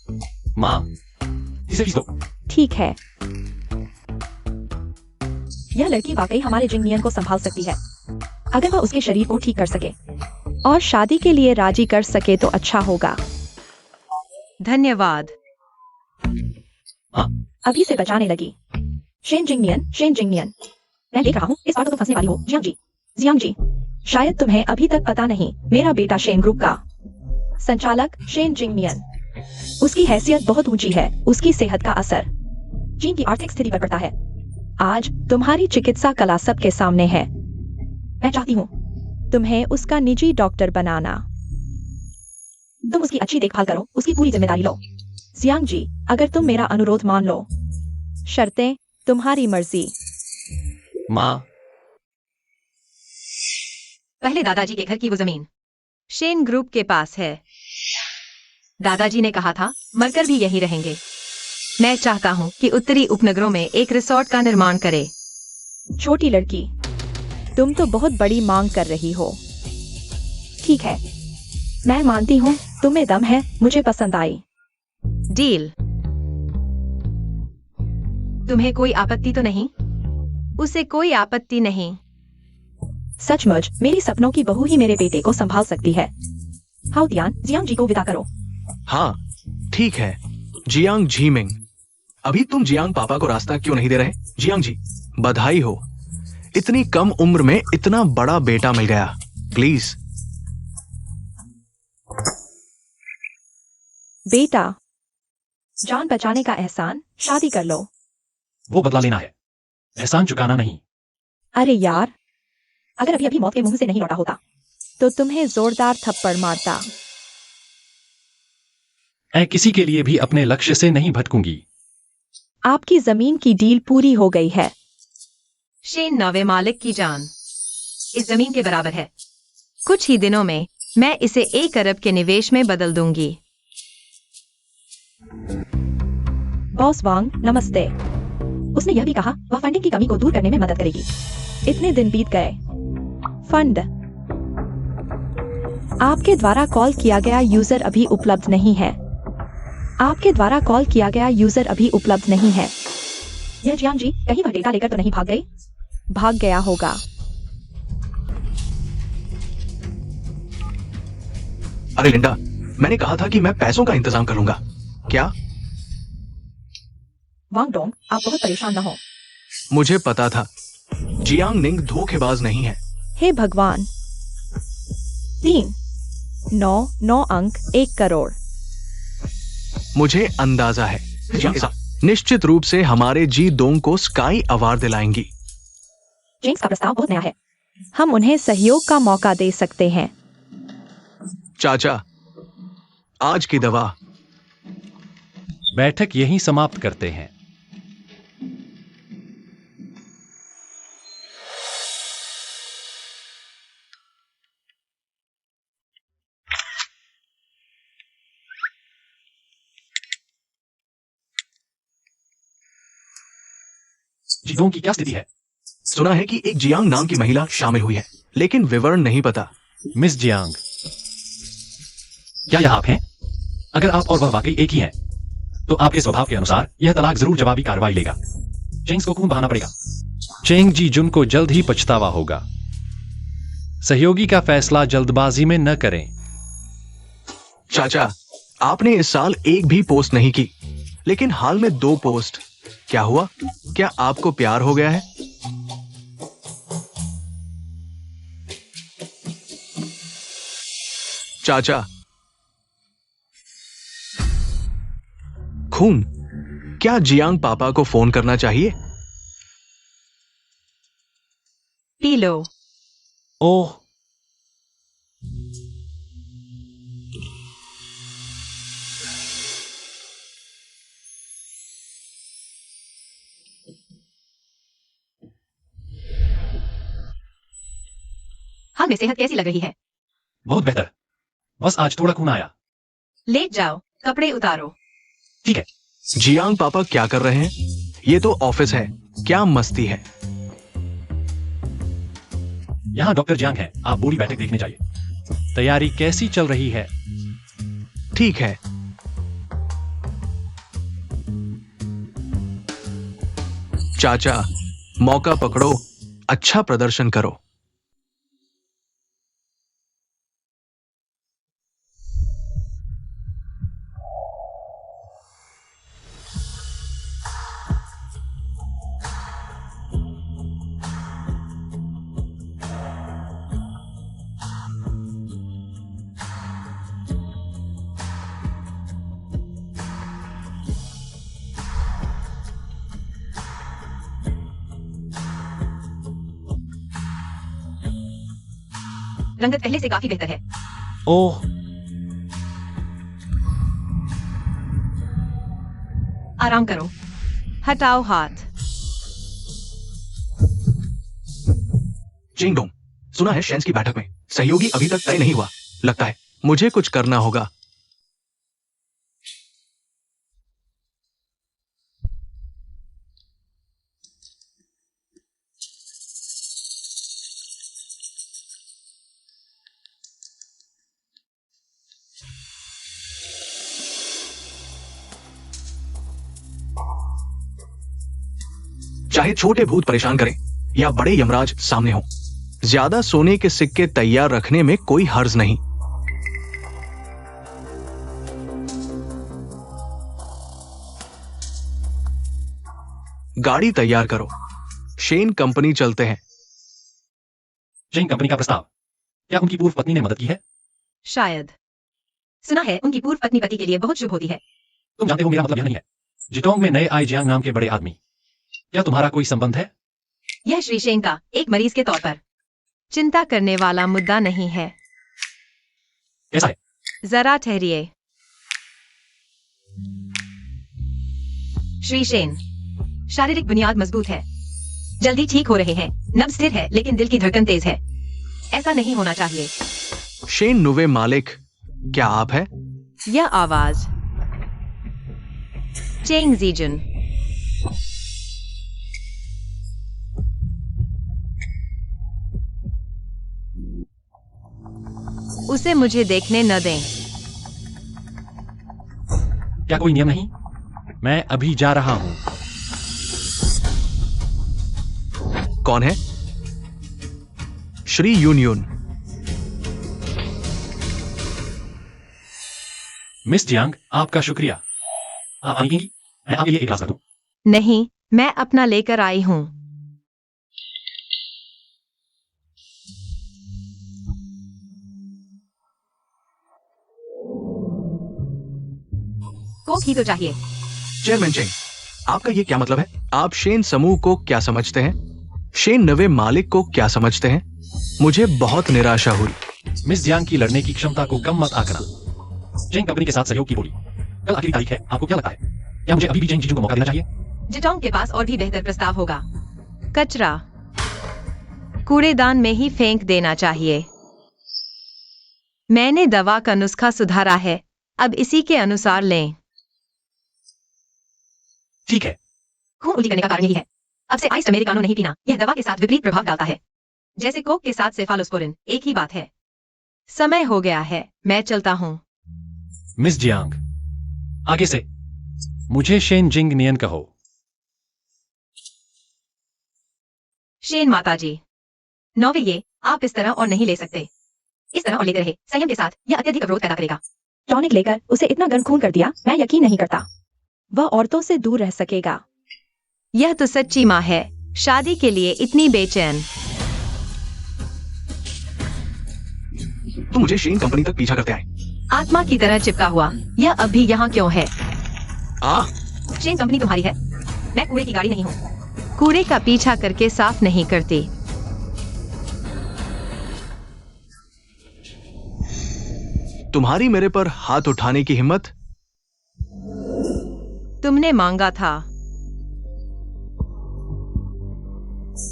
माँ, इसे भी दो। ठीक है। यह लड़की वाकई हमारे जिंगनियन को संभाल सकती है। अगर वह उसके शरीर को ठीक कर सके और शादी के लिए राजी कर सके तो अच्छा होगा। धन्यवाद। हाँ, अभी से बचाने लगी। Shen Jingnian, Shen Jingnian. मैं देख रहा हूँ इस बार तो तुम फंसने वाली हो। जियांग जी, जियांग जी, शायद तुम्हें अभी तक पता नहीं, मेरा बेटा शेन ग्रुप का संचालक शेन जिंगनियन। उसकी हैसियत बहुत ऊंची है। उसकी सेहत का असर चीन की आर्थिक स्थिति पर पड़ता है। आज तुम्हारी चिकित्सा कला सबके सामने है। मैं चाहती हूँ तुम्हें उसका निजी डॉक्टर बनाना। तुम उसकी अच्छी देखभाल करो, उसकी पूरी जिम्मेदारी लो। जियांग जी, अगर तुम मेरा अनुरोध मान लो। शर्तें तुम्हारी मर्जी। माँ, पहले दादाजी के घर की वो जमीन शेन ग्रुप के पास है। दादाजी ने कहा था मरकर भी यहीं रहेंगे। मैं चाहता हूँ कि उत्तरी उपनगरों में एक रिसोर्ट का निर्माण करे। छोटी लड़की, तुम तो बहुत बड़ी मांग कर रही हो। ठीक है, मैं मानती हूँ तुम्हें दम है, मुझे पसंद आई। डील। तुम्हें कोई आपत्ति तो नहीं? उसे कोई आपत्ति नहीं। सचमुच मेरी सपनों की बहू ही मेरे बेटे को संभाल सकती है। हाउ दियान, जियांग जी को विदा करो। हाँ ठीक है। जियांग झीमिंग, अभी तुम जियांग पापा को रास्ता क्यों नहीं दे रहे? जियांग जी, बधाई हो, इतनी कम उम्र में इतना बड़ा बेटा मिल गया। प्लीज। बेटा, जान बचाने का एहसान शादी कर लो। वो बदला लेना है, एहसान चुकाना नहीं। अरे यार, अगर अभी अभी मौत के मुंह से नहीं लौटा होता तो तुम्हें जोरदार थप्पड़ मारता। मैं किसी के लिए भी अपने लक्ष्य से नहीं भटकूंगी। आपकी जमीन की डील पूरी हो गई है। शेन नवे मालिक की जान इस जमीन के बराबर है। कुछ ही दिनों में मैं इसे 1 अरब के निवेश में बदल दूंगी। बॉस वांग, नमस्ते। उसने यह भी कहा वह फंडिंग की कमी को दूर करने में मदद करेगी। इतने दिन बीत गए। फंड, आपके द्वारा कॉल किया गया यूजर अभी उपलब्ध नहीं है। आपके द्वारा कॉल किया गया यूजर अभी उपलब्ध नहीं है। यह जियांग जी, कहीं वह डेटा लेकर तो नहीं भाग गई? भाग गया होगा। अरे लिंडा, मैंने कहा था कि मैं पैसों का इंतजाम कर लूंगा। क्या? वांग डोंग, आप बहुत परेशान न हो। मुझे पता था। जियांग निंग धोखेबाज नहीं है। हे भगवान। 3 9 9 अंक 1 करोड़। मुझे अंदाजा है जियांग के साथ निश्चित रूप से हमारे जी दोंग को स्काई अवार्ड दिलाएंगी। जेम्स का प्रस्ताव बहुत नया है। हम उन्हें सहयोग का मौका दे सकते हैं। चाचा, आज की दवा। बैठक यहीं समाप्त करते हैं। जीदोंग की क्या स्थिति है? सुना है कि एक जियांग नाम की महिला शामिल हुई है, लेकिन विवरण नहीं पता। मिस जियांग, क्या यह आप हैं? अगर आप और वह वाकई एक ही हैं, तो आपके स्वभाव के अनुसार यह तलाक जरूर जवाबी कार्रवाई लेगा। चेंग्स को खून बहाना पड़ेगा। चेंग जी जुन को जल्द ही पछतावा होगा। सहयोगी का फैसला जल्दबाजी में न करें। चाचा, आपने इस साल एक भी पोस्ट नहीं की, लेकिन हाल में 2 पोस्ट। क्या हुआ? क्या आपको प्यार हो गया है? चाचा, खून। क्या जियांग पापा को फोन करना चाहिए? P low. ओह, हाल में सेहत कैसी लग रही है? बहुत बेहतर। बस आज थोड़ा खून आया। लेट जाओ, कपड़े उतारो। ठीक है। जियांग पापा क्या कर रहे हैं? ये तो ऑफिस है। क्या मस्ती है? यहाँ डॉक्टर जियांग है। आप पूरी बैठक देखने जाइए। तैयारी कैसी चल रही है? ठीक है। चाचा, मौका पकड़ो, अच्छा प्रदर्शन करो। रंगत पहले से काफी बेहतर है। ओह, आराम करो। हटाओ हाथ। चिंगडोंग, सुना है शेंस की बैठक में सहयोगी अभी तक तय नहीं हुआ। लगता है मुझे कुछ करना होगा। चाहे छोटे भूत परेशान करें या बड़े यमराज सामने हो, ज्यादा सोने के सिक्के तैयार रखने में कोई हर्ज नहीं। गाड़ी तैयार करो, शेन कंपनी चलते हैं। शेन कंपनी का प्रस्ताव, क्या उनकी पूर्व पत्नी ने मदद की है? शायद। सुना है उनकी पूर्व पत्नी पति के लिए बहुत शुभ होती है। तुम जानते हो मेरा मतलब यह नहीं है। जिटोंग में नए आए जियांग नाम के बड़े आदमी, क्या तुम्हारा कोई संबंध है? यह श्री शेन का एक मरीज के तौर पर चिंता करने वाला मुद्दा नहीं है। कैसा है? जरा ठहरिए। श्री शेन, शारीरिक बुनियाद मजबूत है, जल्दी ठीक हो रहे हैं। नब्ज स्थिर है, लेकिन दिल की धड़कन तेज है। ऐसा नहीं होना चाहिए। शेन नुवे मालिक, क्या आप हैं? यह आवाज चेंग जीजुन। उसे मुझे देखने न दें। क्या कोई नियम नहीं? मैं अभी जा रहा हूं। कौन है? श्री यूनियन। मिस जियांग, आपका शुक्रिया। आप पानी पिएंगी? मैं आपके लिए एक गिलास कर दूं? नहीं, मैं अपना लेकर आई हूँ। कोक ही तो चाहिए। चेयरमैन चेंग, आपका ये क्या मतलब है? आप शेन समूह को क्या समझते हैं? शेन नवे मालिक को क्या समझते हैं? मुझे बहुत निराशा हुई। मिस जियांग की लड़ने की क्षमता को कम मत आंकना। चेंग कंपनी के साथ सहयोग की बोली। कल आखिरी तारीख है, आपको क्या लगता है? क्या मुझे अभी भी चेंग जीजू को मौका देना चाहिए? जिटोंग के पास और भी बेहतर प्रस्ताव होगा। कचरा कूड़ेदान में ही फेंक देना चाहिए। मैंने दवा का नुस्खा सुधारा है, अब इसी के अनुसार लें। ठीक है। खून उल्टी करने का कारण यही है। अब से आइस अमेरिकानो नहीं पीना, यह दवा के साथ विपरीत प्रभाव डालता है। जैसे कोक के साथ सेफालोस्पोरिन, एक ही बात है। समय हो गया है, मैं चलता हूँ। मिस जियांग, आगे से मुझे शेन जिंग नियन कहो। शेन माताजी, नौवे ये, आप इस तरह और नहीं ले सकते। इस तरह और लेते रहे, संयम के साथ, यह अत्यधिक अवरोध पैदा करेगा। टॉनिक लेकर उसे इतना गर्म खून कर दिया, मैं यकीन नहीं करता। वह औरतों से दूर रह सकेगा। यह तो सच्ची माँ है, शादी के लिए इतनी बेचैन। तो मुझे शेन कंपनी तक पीछा करते आए। आत्मा की तरह चिपका हुआ, यह अब भी यहाँ क्यों है? शेन कंपनी तुम्हारी है, मैं कूड़े की गाड़ी नहीं हूँ। कूड़े का पीछा करके साफ नहीं करती। तुम्हारी मेरे पर हाथ उठाने की हिम्मत? तुमने मांगा था।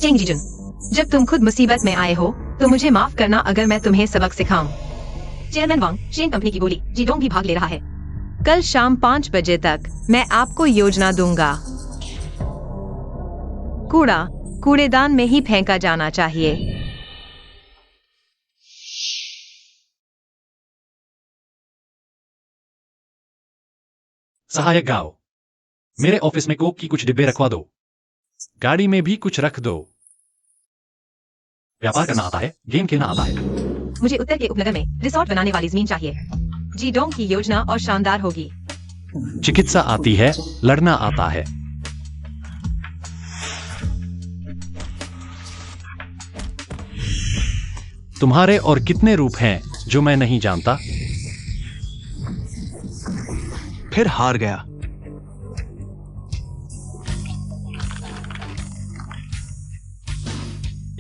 चेंग जीजुन, जब तुम खुद मुसीबत में आए हो, तो मुझे माफ करना अगर मैं तुम्हें सबक सिखाऊं। चेयरमैन वांग, शेन कंपनी की बोली, जीडोंग भी भाग ले रहा है। कल शाम 5 बजे तक मैं आपको योजना दूंगा। कूड़ा कूड़ेदान में ही फेंका जाना चाहिए। सहायक गाओ, मेरे ऑफिस में कोक की कुछ डिब्बे रखवा दो। गाड़ी में भी कुछ रख दो। व्यापार करना आता है, गेम खेलना आता है। मुझे उत्तर के उपनगर में रिसोर्ट बनाने वाली जमीन चाहिए। जीडोंग की योजना और शानदार होगी। चिकित्सा आती है, लड़ना आता है। तुम्हारे और कितने रूप हैं जो मैं नहीं जानता? फिर हार गया।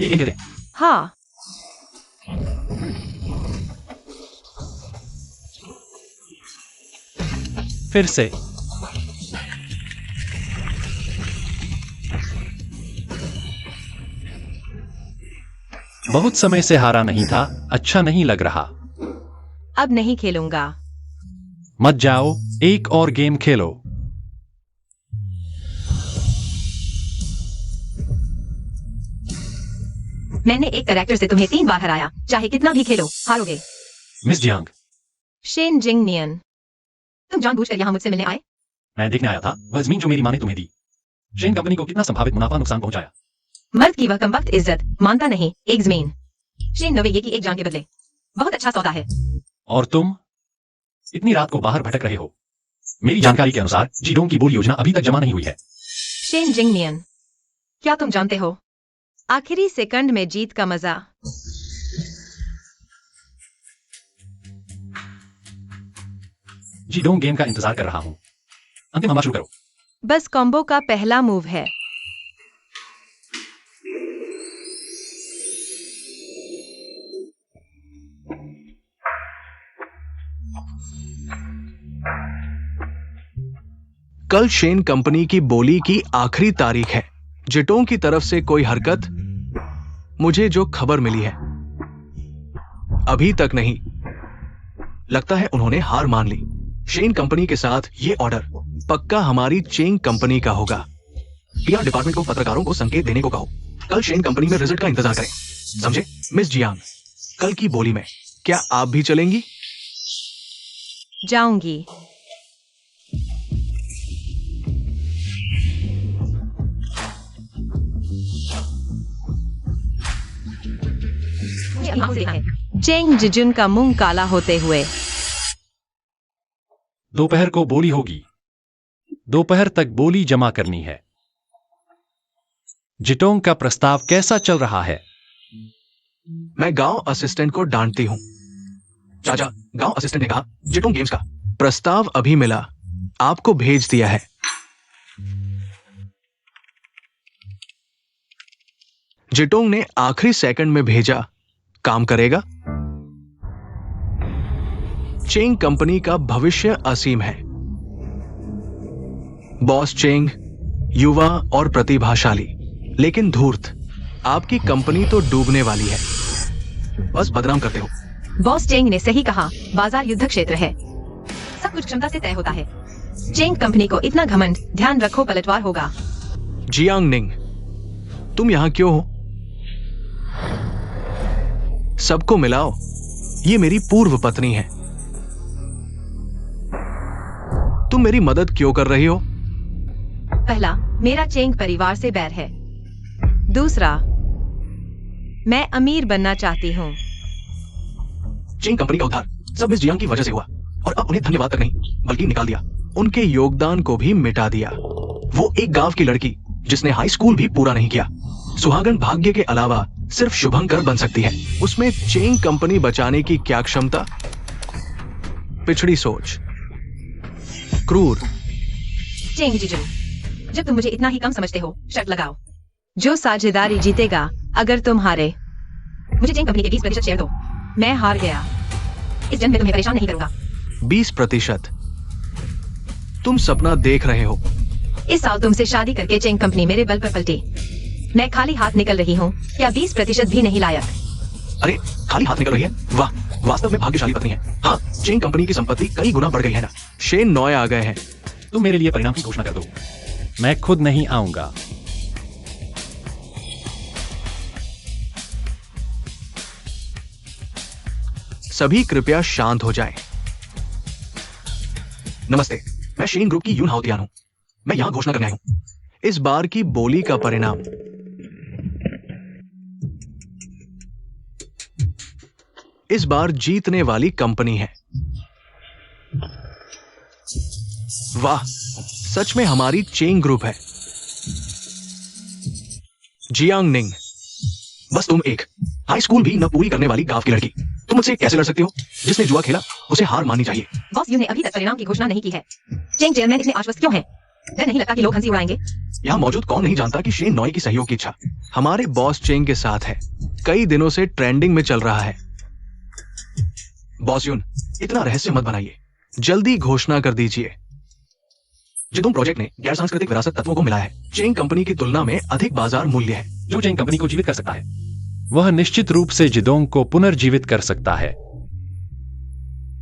ये हाँ, फिर से बहुत समय से हारा नहीं था, अच्छा नहीं लग रहा। अब नहीं खेलूंगा। मत जाओ, एक और गेम खेलो। मैंने एक कैरेक्टर से तुम्हें 3 बार हराया, चाहे कितना भी खेलो, हारोगे। मिस जियांग, शेन जिंग नियन, तुम जानबूझकर यहाँ मुझसे मिलने आए? मैं देखने आया था वह जमीन जो मेरी माँ ने तुम्हें दी। शेन कंपनी को कितना संभावित मुनाफा नुकसान पहुंचाया। मर्द की वह कमबख्त इज्जत मानता नहीं, एक जमीन। शेन नवे ये की एक जान के बदले, बहुत अच्छा सौदा है। और तुम इतनी रात को बाहर भटक रहे हो। मेरी जानकारी के अनुसार जीडोंग की बोल योजना अभी तक जमा नहीं हुई है। शेन जिंग नियन, क्या तुम जानते हो आखिरी सेकंड में जीत का मजा? जीडोंग गेम का इंतजार कर रहा हूं। अंतिम हमला शुरू करो। बस कॉम्बो का पहला मूव है। कल शेन कंपनी की बोली की आखिरी तारीख है। जिटोंग की तरफ से कोई हरकत? मुझे जो खबर मिली है अभी तक नहीं। लगता है उन्होंने हार मान ली। शेन कंपनी के साथ ये ऑर्डर पक्का हमारी चेंग कंपनी का होगा। पीआर डिपार्टमेंट को पत्रकारों को संकेत देने को कहो। कल शेन कंपनी में रिजल्ट का इंतजार करें, समझे? मिस जियांग, कल की बोली में क्या आप भी चलेंगी? जाऊंगी। चेंग जिजुन का मुंह काला होते हुए। दोपहर को बोली होगी। दोपहर तक बोली जमा करनी है। जिटोंग का प्रस्ताव कैसा चल रहा है? मैं गांव असिस्टेंट को डांटती हूँ। चाचा, गांव असिस्टेंट ने कहा जिटोंग गेम्स का प्रस्ताव अभी मिला, आपको भेज दिया है। जिटोंग ने आखिरी सेकंड में भेजा, काम करेगा? चेंग कंपनी का भविष्य असीम है। बॉस चेंग युवा और प्रतिभाशाली, लेकिन धूर्त। आपकी कंपनी तो डूबने वाली है। बस बदनाम करते हो। बॉस चेंग ने सही कहा, बाजार युद्ध क्षेत्र है। सब कुछ क्षमता से तय होता है। चेंग कंपनी को इतना घमंड, ध्यान रखो पलटवार होगा। जियांग निंग, तुम यहां क्यों हो? सबको मिलाओ, ये मेरी पूर्व पत्नी है। तुम मेरी मदद क्यों कर रही हो? पहला, मेरा चेंग परिवार से बैर है। दूसरा, मैं अमीर बनना चाहती हूँ। चेंग कंपनी का उद्धार सब मिस जियांग की वजह से हुआ, और अब उन्हें धन्यवाद तक नहीं बल्कि निकाल दिया। उनके योगदान को भी मिटा दिया। वो एक गांव की लड़की जिसने हाई स्कूल भी पूरा नहीं किया, सुहागन भाग्य के अलावा सिर्फ शुभंकर बन सकती है। उसमें चेंग कंपनी बचाने की क्या क्षमता? पिछड़ी सोच, क्रूर। चेंग जीजू, जब तुम मुझे इतना ही कम समझते हो, शर्त लगाओ। जो साझेदारी जीतेगा, अगर तुम हारे, मुझे चेंग कंपनी के 20% शेयर दो। मैं हार गया, इस जन्म में तुम्हें परेशान नहीं करूंगा। 20%? तुम सपना देख रहे हो। इस साल तुमसे शादी करके चेंग कंपनी मेरे बल पर पलटी। मैं खाली हाथ निकल रही हूँ, क्या 20% भी नहीं लायक? अरे, खाली हाथ निकल रही है? वाह, वास्तव में भाग्यशाली पत्नी है। हाँ, चेंग कंपनी की संपत्ति कई गुना बढ़ गई है ना। शेन नॉय आ गए हैं। तुम मेरे लिए परिणाम की घोषणा कर दो। मैं खुद नहीं आऊंगा। सभी कृपया शांत हो जाएं। नमस्ते, मैं शेन ग्रुप की यून हाउतियान हूं। मैं यहां घोषणा करने आया हूं इस बार की बोली का परिणाम। इस बार जीतने वाली कंपनी है। वाह, सच में हमारी चेंग ग्रुप है। जियांग निंग, बस तुम एक हाई स्कूल भी न पूरी करने वाली गांव की लड़की। तुम मुझसे कैसे लड़ सकती हो? जिसने जुआ खेला उसे हार माननी चाहिए। बॉस यू ने अभी तक परिणाम की घोषणा नहीं की है। चेंग चेयरमैन इतने आश्वस्त क्यों हैं? डर नहीं लगता कि लोग हंसी उड़ाएंगे? यहाँ मौजूद कौन नहीं जानता कि शेन नॉय की सहयोग की इच्छा हमारे बॉस चेंग के साथ है। कई दिनों से ट्रेंडिंग में चल रहा है। बॉस यून, इतना रहस्य मत बनाइए, जल्दी घोषणा कर दीजिए। जितोंग प्रोजेक्ट ने गैर सांस्कृतिक विरासत तत्वों को मिला है। चेंग कंपनी की तुलना में अधिक बाजार मूल्य है। जो चेंग कंपनी को जीवित कर सकता है, वह निश्चित रूप से जिदोंग को पुनर्जीवित कर सकता है।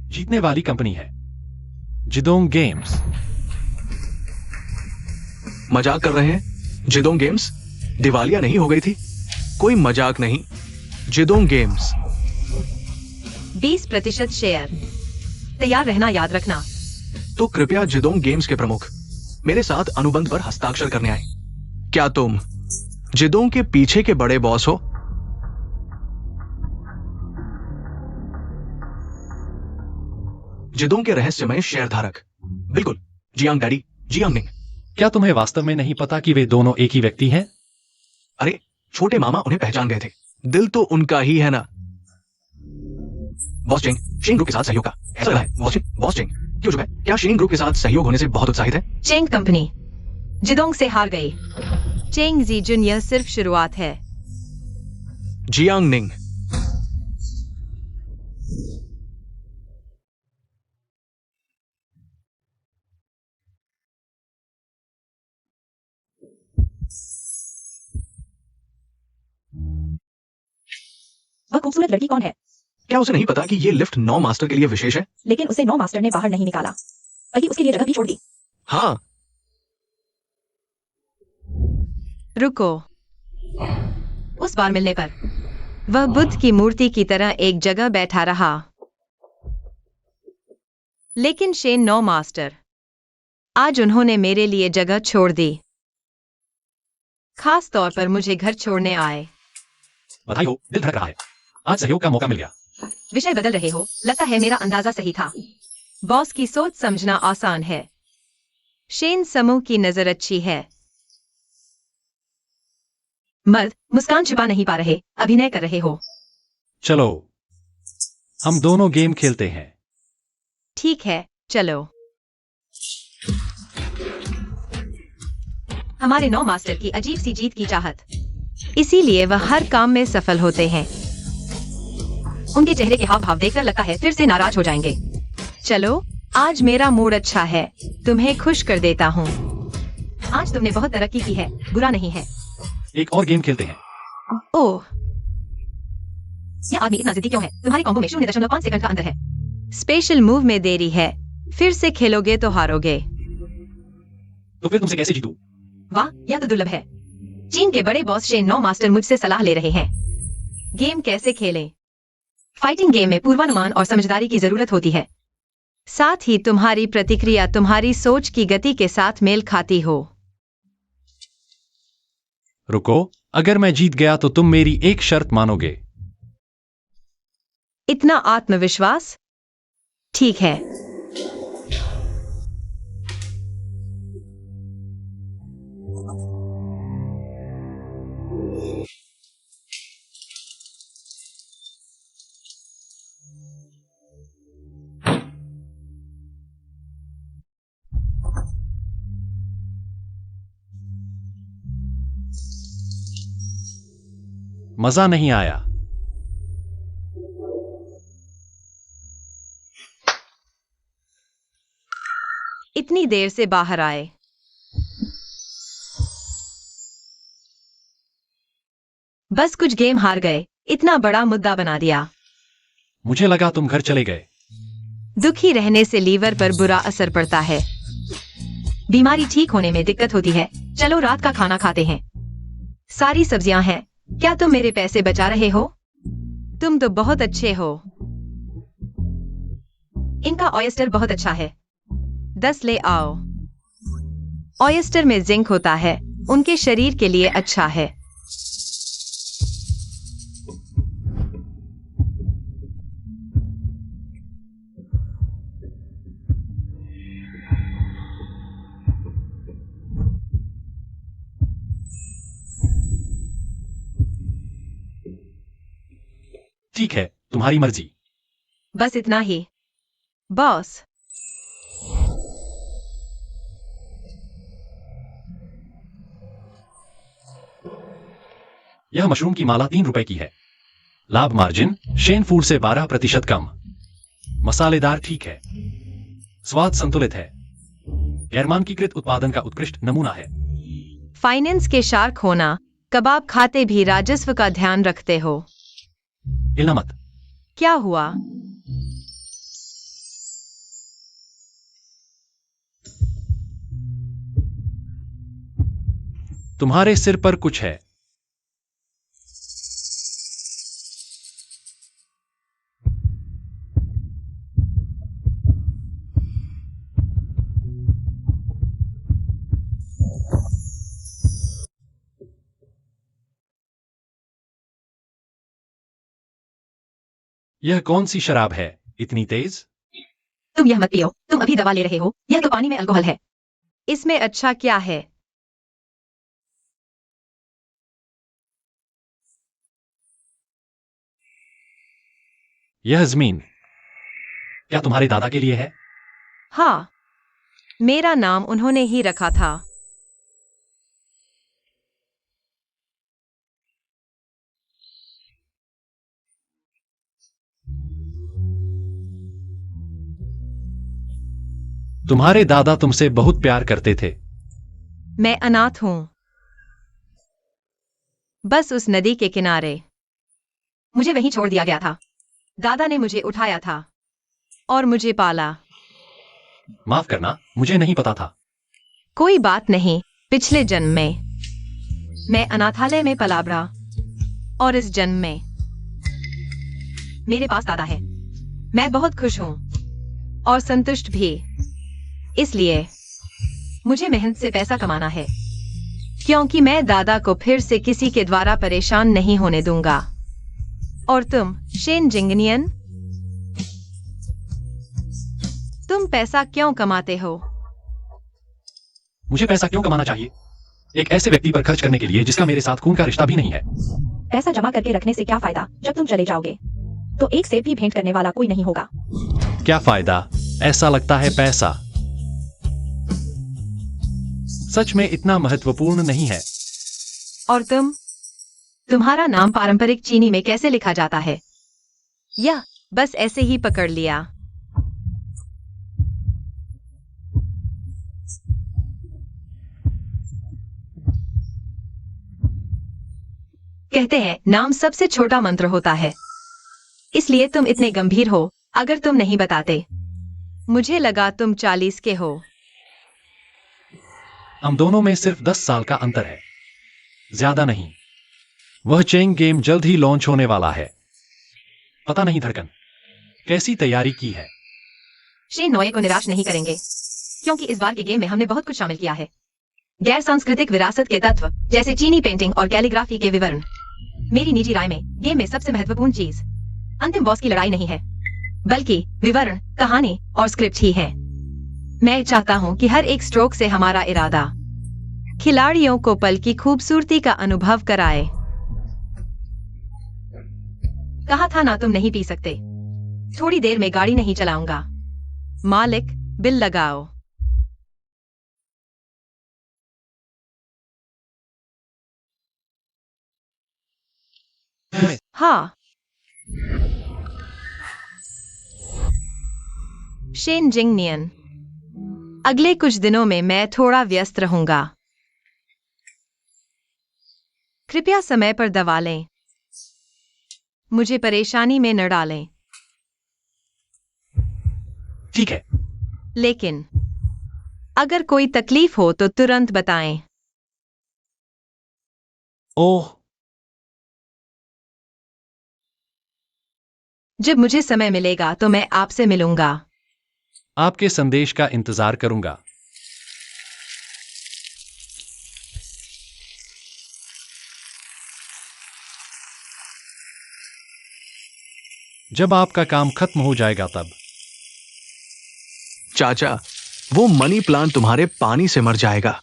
जीतने वाली कंपनी है जिदोंग गेम्स। मजाक कर रहे हैं? जिदोंग गेम्स दिवालिया नहीं हो गई थी? कोई मजाक नहीं। जिदोंग गेम्स 20% शेयर। तैयार रहना याद रखना। तो कृपया जिदोंग गेम्स के प्रमुख मेरे साथ अनुबंध पर हस्ताक्षर करने आए। क्या तुम जिदोंग के पीछे के बड़े बॉस हो? जिदोंग के रहस्यमय शेयरधारक। बिल्कुल, जियांग डैडी, जियांग निंग। क्या तुम्हें वास्तव में नहीं पता कि वे दोनों एक ही व्यक्ति हैं? अरे, छोटे मामा उन्हें पहचान गए थे। दिल तो उनका ही है ना। बॉस चेंग, शेन ग्रुप के साथ सहयोग का ऐसा लगा है। बॉस चेंग क्यों चुप है? क्या शेन ग्रुप के साथ सहयोग होने से बहुत उत्साहित है? चेंग कंपनी जिदोंग से हार गई। चेंग जीजुन, यह सिर्फ शुरुआत है। जियांग निंग, वह खूबसूरत लड़की कौन है? क्या उसे नहीं पता कि ये लिफ्ट 9 मास्टर के लिए विशेष है? लेकिन उसे 9 मास्टर ने बाहर नहीं निकाला, बल्कि उसके लिए जगह भी छोड़ दी। हाँ, रुको। उस बार मिलने पर वह बुद्ध की मूर्ति की तरह एक जगह बैठा रहा। लेकिन शेन 9 मास्टर, आज उन्होंने मेरे लिए जगह छोड़ दी। खास तौर पर मुझे घर छोड़ने आए। बधाई हो, दिल धड़क रहा है। आज सहयोग का मौका मिल गया। विषय बदल रहे हो, लगता है मेरा अंदाजा सही था। बॉस की सोच समझना आसान है। शेन समूह की नजर अच्छी है। मर्द मुस्कान छुपा नहीं पा रहे, अभिनय कर रहे हो। चलो हम दोनों गेम खेलते हैं। ठीक है, चलो। हमारे 9 मास्टर की अजीब सी जीत की चाहत, इसीलिए वह हर काम में सफल होते हैं। उनके चेहरे के हाव भाव देखकर लगता है फिर से नाराज हो जाएंगे। चलो, आज मेरा मूड अच्छा है, तुम्हें खुश कर देता हूँ। आज तुमने बहुत तरक्की की है, बुरा नहीं है। एक और गेम खेलते हैं। ओह, यह आदमी इतना जिद्दी क्यों है? तुम्हारे कॉम्बो में 0.5 सेकंड का अंतर है। स्पेशल मूव में देरी है, फिर से खेलोगे तो हारोगे। तो फिर तुमसे कैसे जीतूं? वाह, यह तो दुर्लभ है। चीन के बड़े बॉस शेन 9 मास्टर मुझसे सलाह ले रहे हैं। गेम कैसे खेलें? फाइटिंग गेम में पूर्वानुमान और समझदारी की जरूरत होती है। साथ ही तुम्हारी प्रतिक्रिया तुम्हारी सोच की गति के साथ मेल खाती हो। रुको, अगर मैं जीत गया तो तुम मेरी एक शर्त मानोगे? इतना आत्मविश्वास? ठीक है। मजा नहीं आया। इतनी देर से बाहर आए। बस कुछ गेम हार गए, इतना बड़ा मुद्दा बना दिया। मुझे लगा तुम घर चले गए। दुखी रहने से लीवर पर बुरा असर पड़ता है। बीमारी ठीक होने में दिक्कत होती है। चलो रात का खाना खाते हैं। सारी सब्जियां हैं। क्या तुम मेरे पैसे बचा रहे हो? तुम तो बहुत अच्छे हो। इनका ऑयस्टर बहुत अच्छा है। 10 ले आओ। ऑयस्टर में जिंक होता है, उनके शरीर के लिए अच्छा है। ठीक है, तुम्हारी मर्जी। बस इतना ही, बॉस। यह मशरूम की माला 3 रुपए की है। लाभ मार्जिन शेन फूड से 12% कम। मसालेदार ठीक है। स्वाद संतुलित है। गैर मानकीकृत उत्पादन का उत्कृष्ट नमूना है। फाइनेंस के शार्क होना, कबाब खाते भी राजस्व का ध्यान रखते हो। हिलना मत। क्या हुआ? तुम्हारे सिर पर कुछ है। यह कौन सी शराब है, इतनी तेज? तुम यह मत पियो, तुम अभी दवा ले रहे हो। यह तो पानी में अल्कोहल है। इसमें अच्छा क्या है? यह जमीन क्या तुम्हारे दादा के लिए है? हाँ, मेरा नाम उन्होंने ही रखा था। तुम्हारे दादा तुमसे बहुत प्यार करते थे। मैं अनाथ हूं। बस उस नदी के किनारे। मुझे वहीं छोड़ दिया गया था। दादा ने मुझे उठाया था और मुझे पाला। माफ करना, मुझे नहीं पता था। कोई बात नहीं। पिछले जन्म में मैं अनाथालय में पला बड़ा, और इस जन्म में मेरे पास दादा है। मैं बहुत खुश हूं और संतुष्ट भी। इसलिए मुझे मेहनत से पैसा कमाना है, क्योंकि मैं दादा को फिर से किसी के द्वारा परेशान नहीं होने दूंगा। और तुम शेन जिंगनियन, तुम पैसा क्यों कमाते हो? मुझे पैसा क्यों कमाना चाहिए? एक ऐसे व्यक्ति पर खर्च करने के लिए जिसका मेरे साथ खून का रिश्ता भी नहीं है। पैसा जमा करके रखने से क्या फायदा जब तुम चले जाओगे तो एक सेब भी भेंट करने वाला कोई नहीं होगा। क्या फायदा? ऐसा लगता है पैसा सच में इतना महत्वपूर्ण नहीं है। और तुम्हारा नाम पारंपरिक चीनी में कैसे लिखा जाता है? या बस ऐसे ही पकड़ लिया? कहते हैं नाम सबसे छोटा मंत्र होता है, इसलिए तुम इतने गंभीर हो अगर तुम नहीं बताते। मुझे लगा तुम 40 के हो। हम दोनों में सिर्फ 10 साल का अंतर है, ज्यादा नहीं। वह चेंग गेम जल्द ही लॉन्च होने वाला है। पता नहीं धड़कन कैसी तैयारी की है। शेन नोए को निराश नहीं करेंगे क्योंकि इस बार के गेम में हमने बहुत कुछ शामिल किया है। गैर सांस्कृतिक विरासत के तत्व जैसे चीनी पेंटिंग और कैलीग्राफी के विवरण। मेरी निजी राय में गेम में सबसे महत्वपूर्ण चीज अंतिम बॉस की लड़ाई नहीं है, बल्कि विवरण, कहानी और स्क्रिप्ट ही है। मैं चाहता हूं कि हर एक स्ट्रोक से हमारा इरादा खिलाड़ियों को पल की खूबसूरती का अनुभव कराए। कहा था ना तुम नहीं पी सकते। थोड़ी देर में गाड़ी नहीं चलाऊंगा। मालिक, बिल लगाओ। हाँ, शेन जिंगनियन, अगले कुछ दिनों में मैं थोड़ा व्यस्त रहूंगा। कृपया समय पर दवा लें। मुझे परेशानी में न डालें। ठीक है। लेकिन अगर कोई तकलीफ हो तो तुरंत बताएं। ओह, जब मुझे समय मिलेगा तो मैं आपसे मिलूंगा। आपके संदेश का इंतजार करूंगा। जब आपका काम खत्म हो जाएगा तब। चाचा, वो मनी प्लांट तुम्हारे पानी से मर जाएगा।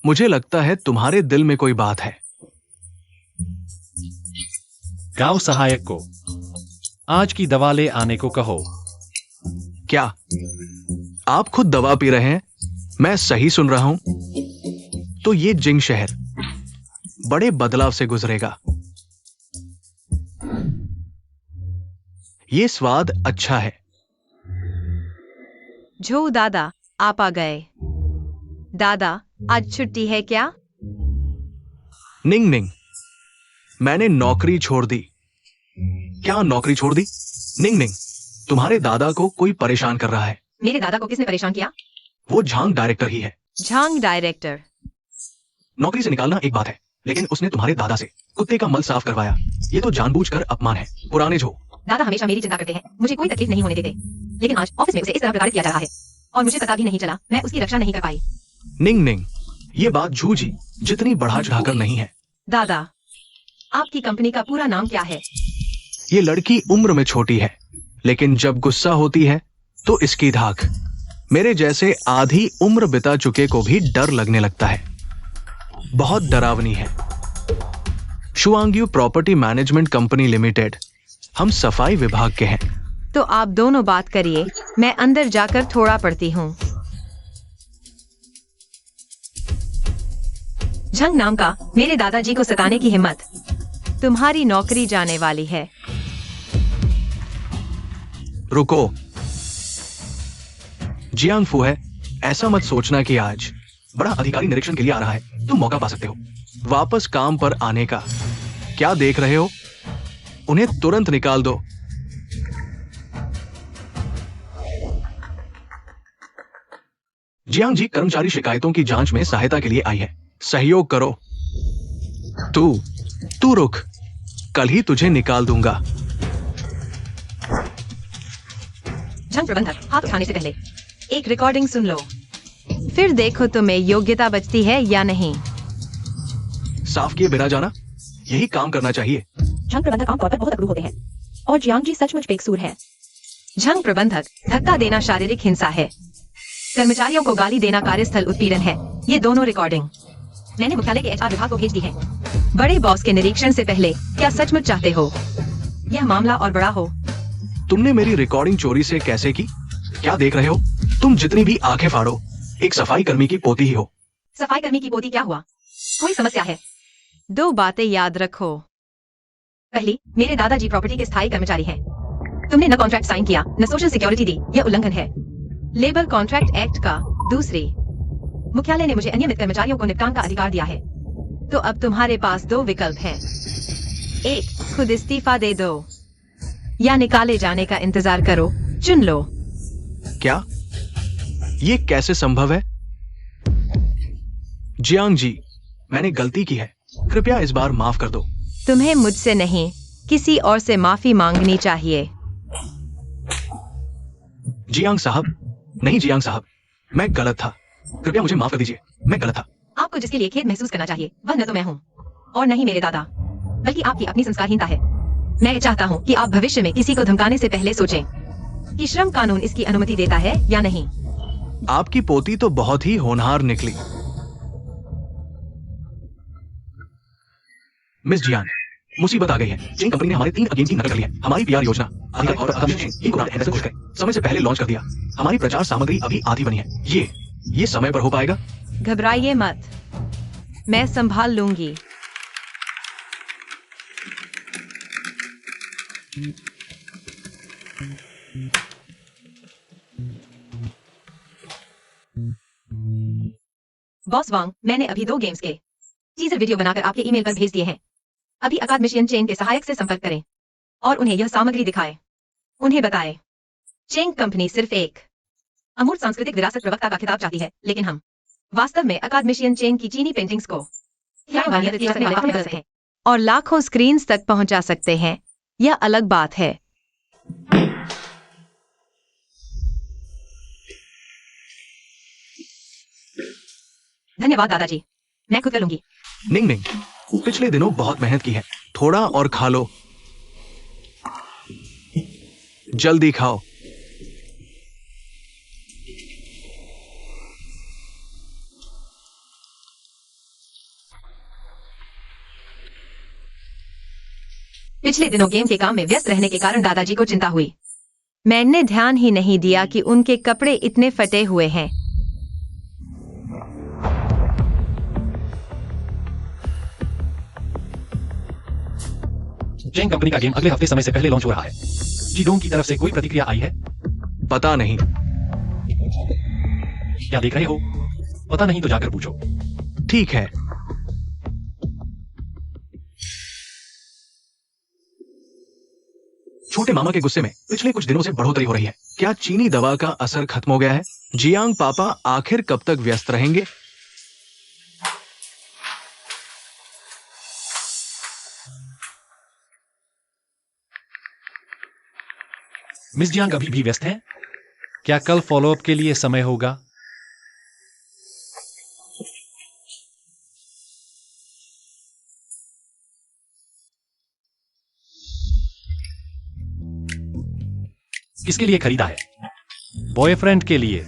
मुझे लगता है तुम्हारे दिल में कोई बात है। गांव सहायक को आज की दवा ले आने को कहो। क्या आप खुद दवा पी रहे हैं? मैं सही सुन रहा हूं? तो ये जिंग शहर बड़े बदलाव से गुजरेगा। ये स्वाद अच्छा है। झो दादा, आप आ गए। दादा, आज छुट्टी है क्या? निंग निंग, मैंने नौकरी छोड़ दी। क्या नौकरी छोड़ दी? निंग निंग, तुम्हारे दादा को कोई परेशान कर रहा है। मेरे दादा को किसने परेशान किया? वो झांग डायरेक्टर ही है। झांग डायरेक्टर? नौकरी से निकालना एक बात है, लेकिन उसने तुम्हारे दादा से कुत्ते का मल साफ करवाया। ये तो जानबूझकर अपमान है। पुराने झो। दादा हमेशा मेरी चिंता करते हैं, मुझे कोई तकलीफ नहीं होने देते, लेकिन आज ऑफिस में उसे इस तरह प्रताड़ित किया जा रहा है और मुझे पता भी नहीं चला। मैं उसकी रक्षा नहीं कर पाई। निंग निंग, ये बात झूठी जितनी बढ़ा चढ़ाकर नहीं है। दादा, आपकी कंपनी का पूरा नाम क्या है? ये लड़की उम्र में छोटी है, लेकिन जब गुस्सा होती है तो इसकी धाक मेरे जैसे आधी उम्र बिता चुके को भी डर लगने लगता है। बहुत डरावनी है। शुआंग्यू प्रॉपर्टी मैनेजमेंट कंपनी लिमिटेड, हम सफाई विभाग के हैं। तो आप दोनों बात करिए, मैं अंदर जाकर थोड़ा पढ़ती हूँ। झंग नाम का मेरे दादाजी को सताने की हिम्मत। तुम्हारी नौकरी जाने वाली है। रुको, जियांग फू है। ऐसा मत सोचना कि आज बड़ा अधिकारी निरीक्षण के लिए आ रहा है। तुम मौका पा सकते हो वापस काम पर आने का। क्या देख रहे हो? उन्हें तुरंत निकाल दो। जियांग जी कर्मचारी शिकायतों की जांच में सहायता के लिए आई है। सहयोग करो। तू रुक, कल ही तुझे निकाल दूंगा। झंग प्रबंधक, हाथ उठाने से पहले एक रिकॉर्डिंग सुन लो, फिर देखो तुम्हें योग्यता बचती है या नहीं। साफ किए बिना जाना, यही काम करना चाहिए। झंग प्रबंधक आमतौर पर बहुत अकड़ू होते हैं और जियांग जी सचमुच बेकसूर हैं। झंग प्रबंधक, धक्का देना शारीरिक हिंसा है, कर्मचारियों को गाली देना कार्यस्थल उत्पीड़न है। ये दोनों रिकॉर्डिंग मैंने मुख्यालय के HR विभाग को भेज दी है। बड़े बॉस के निरीक्षण से पहले क्या सचमुच चाहते हो यह मामला और बड़ा हो? तुमने मेरी रिकॉर्डिंग चोरी से कैसे की? क्या देख रहे हो? तुम जितनी भी आंखें फाड़ो, एक सफाई कर्मी की पोती ही हो। सफाई कर्मी की पोती क्या हुआ? कोई समस्या है? 2 बातें याद रखो। पहली, मेरे दादाजी प्रॉपर्टी के स्थायी कर्मचारी हैं। तुमने न कॉन्ट्रैक्ट साइन किया, न सोशल सिक्योरिटी दी, यह उल्लंघन है लेबर कॉन्ट्रैक्ट एक्ट का। दूसरी, मुख्यालय ने मुझे अनियमित कर्मचारियों को निपटान का अधिकार दिया है। तो अब तुम्हारे पास 2 विकल्प हैं। 1, खुद इस्तीफा दे दो या निकाले जाने का इंतजार करो। चुन लो। क्या ये कैसे संभव है? जियांग जी, मैंने गलती की है, कृपया इस बार माफ कर दो। तुम्हें मुझसे नहीं, किसी और से माफी मांगनी चाहिए। जियांग साहब, नहीं जियांग साहब, मैं गलत था, कृपया मुझे माफ कर दीजिए, मैं गलत था। आपको जिसके लिए खेद महसूस करना चाहिए वह न तो मैं हूँ और न ही मेरे दादा, बल्कि आपकी अपनी संस्कारहीनता है। मैं चाहता हूँ कि आप भविष्य में किसी को धमकाने से पहले सोचें कि श्रम कानून इसकी अनुमति देता है या नहीं। आपकी पोती तो बहुत ही होनहार निकली। मिस जियांग, मुसीबत आ गई है। चेंग कंपनी ने हमारे 3 अगेन की नकल कर ली है। हमारी PR योजना आधिकारिक तौर पर अकादमिक चेंग को एंडरसन खुश गए समय से पहले लॉन्च कर दिया। हमारी प्रचार सामग्री अभी आधी बनी है। ये समय पर हो पाएगा? घबराइए मत, मैं संभाल लूंगी। बॉस वांग, मैंने अभी 2 गेम्स के टीजर वीडियो बनाकर आपके ईमेल पर भेज दिए हैं। अभी अकादमिशियन चेंग के सहायक से संपर्क करें और उन्हें यह सामग्री दिखाएं। उन्हें बताएं चेंग कंपनी सिर्फ एक अमूर्त सांस्कृतिक विरासत प्रवक्ता का खिताब चाहती है, लेकिन हम वास्तव में अकादमिशियन चेंग की चीनी पेंटिंग्स को और लाखों स्क्रीन्स तक पहुंचा सकते हैं। यह अलग बात है। धन्यवाद दादाजी, मैं खुद कर लूंगी। निंग निंग, पिछले दिनों बहुत मेहनत की है, थोड़ा और खा लो, जल्दी खाओ। पिछले दिनों गेम के काम में व्यस्त रहने के कारण दादाजी को चिंता हुई। मैंने ध्यान ही नहीं दिया कि उनके कपड़े इतने फटे हुए हैं। चेंग कंपनी का गेम अगले हफ्ते समय से पहले लॉन्च हो रहा है। जी डोंग की तरफ से कोई प्रतिक्रिया आई है? पता नहीं। क्या देख रहे हो? पता नहीं तो जाकर पूछो। ठीक है। छोटे मामा के गुस्से में पिछले कुछ दिनों से बढ़ोतरी हो रही है। क्या चीनी दवा का असर खत्म हो गया है? जियांग पापा आखिर कब तक व्यस्त रहेंगे? मिस जियांग अभी भी व्यस्त हैं? क्या कल फॉलोअप के लिए समय होगा? किसके लिए खरीदा है? बॉयफ्रेंड के लिए।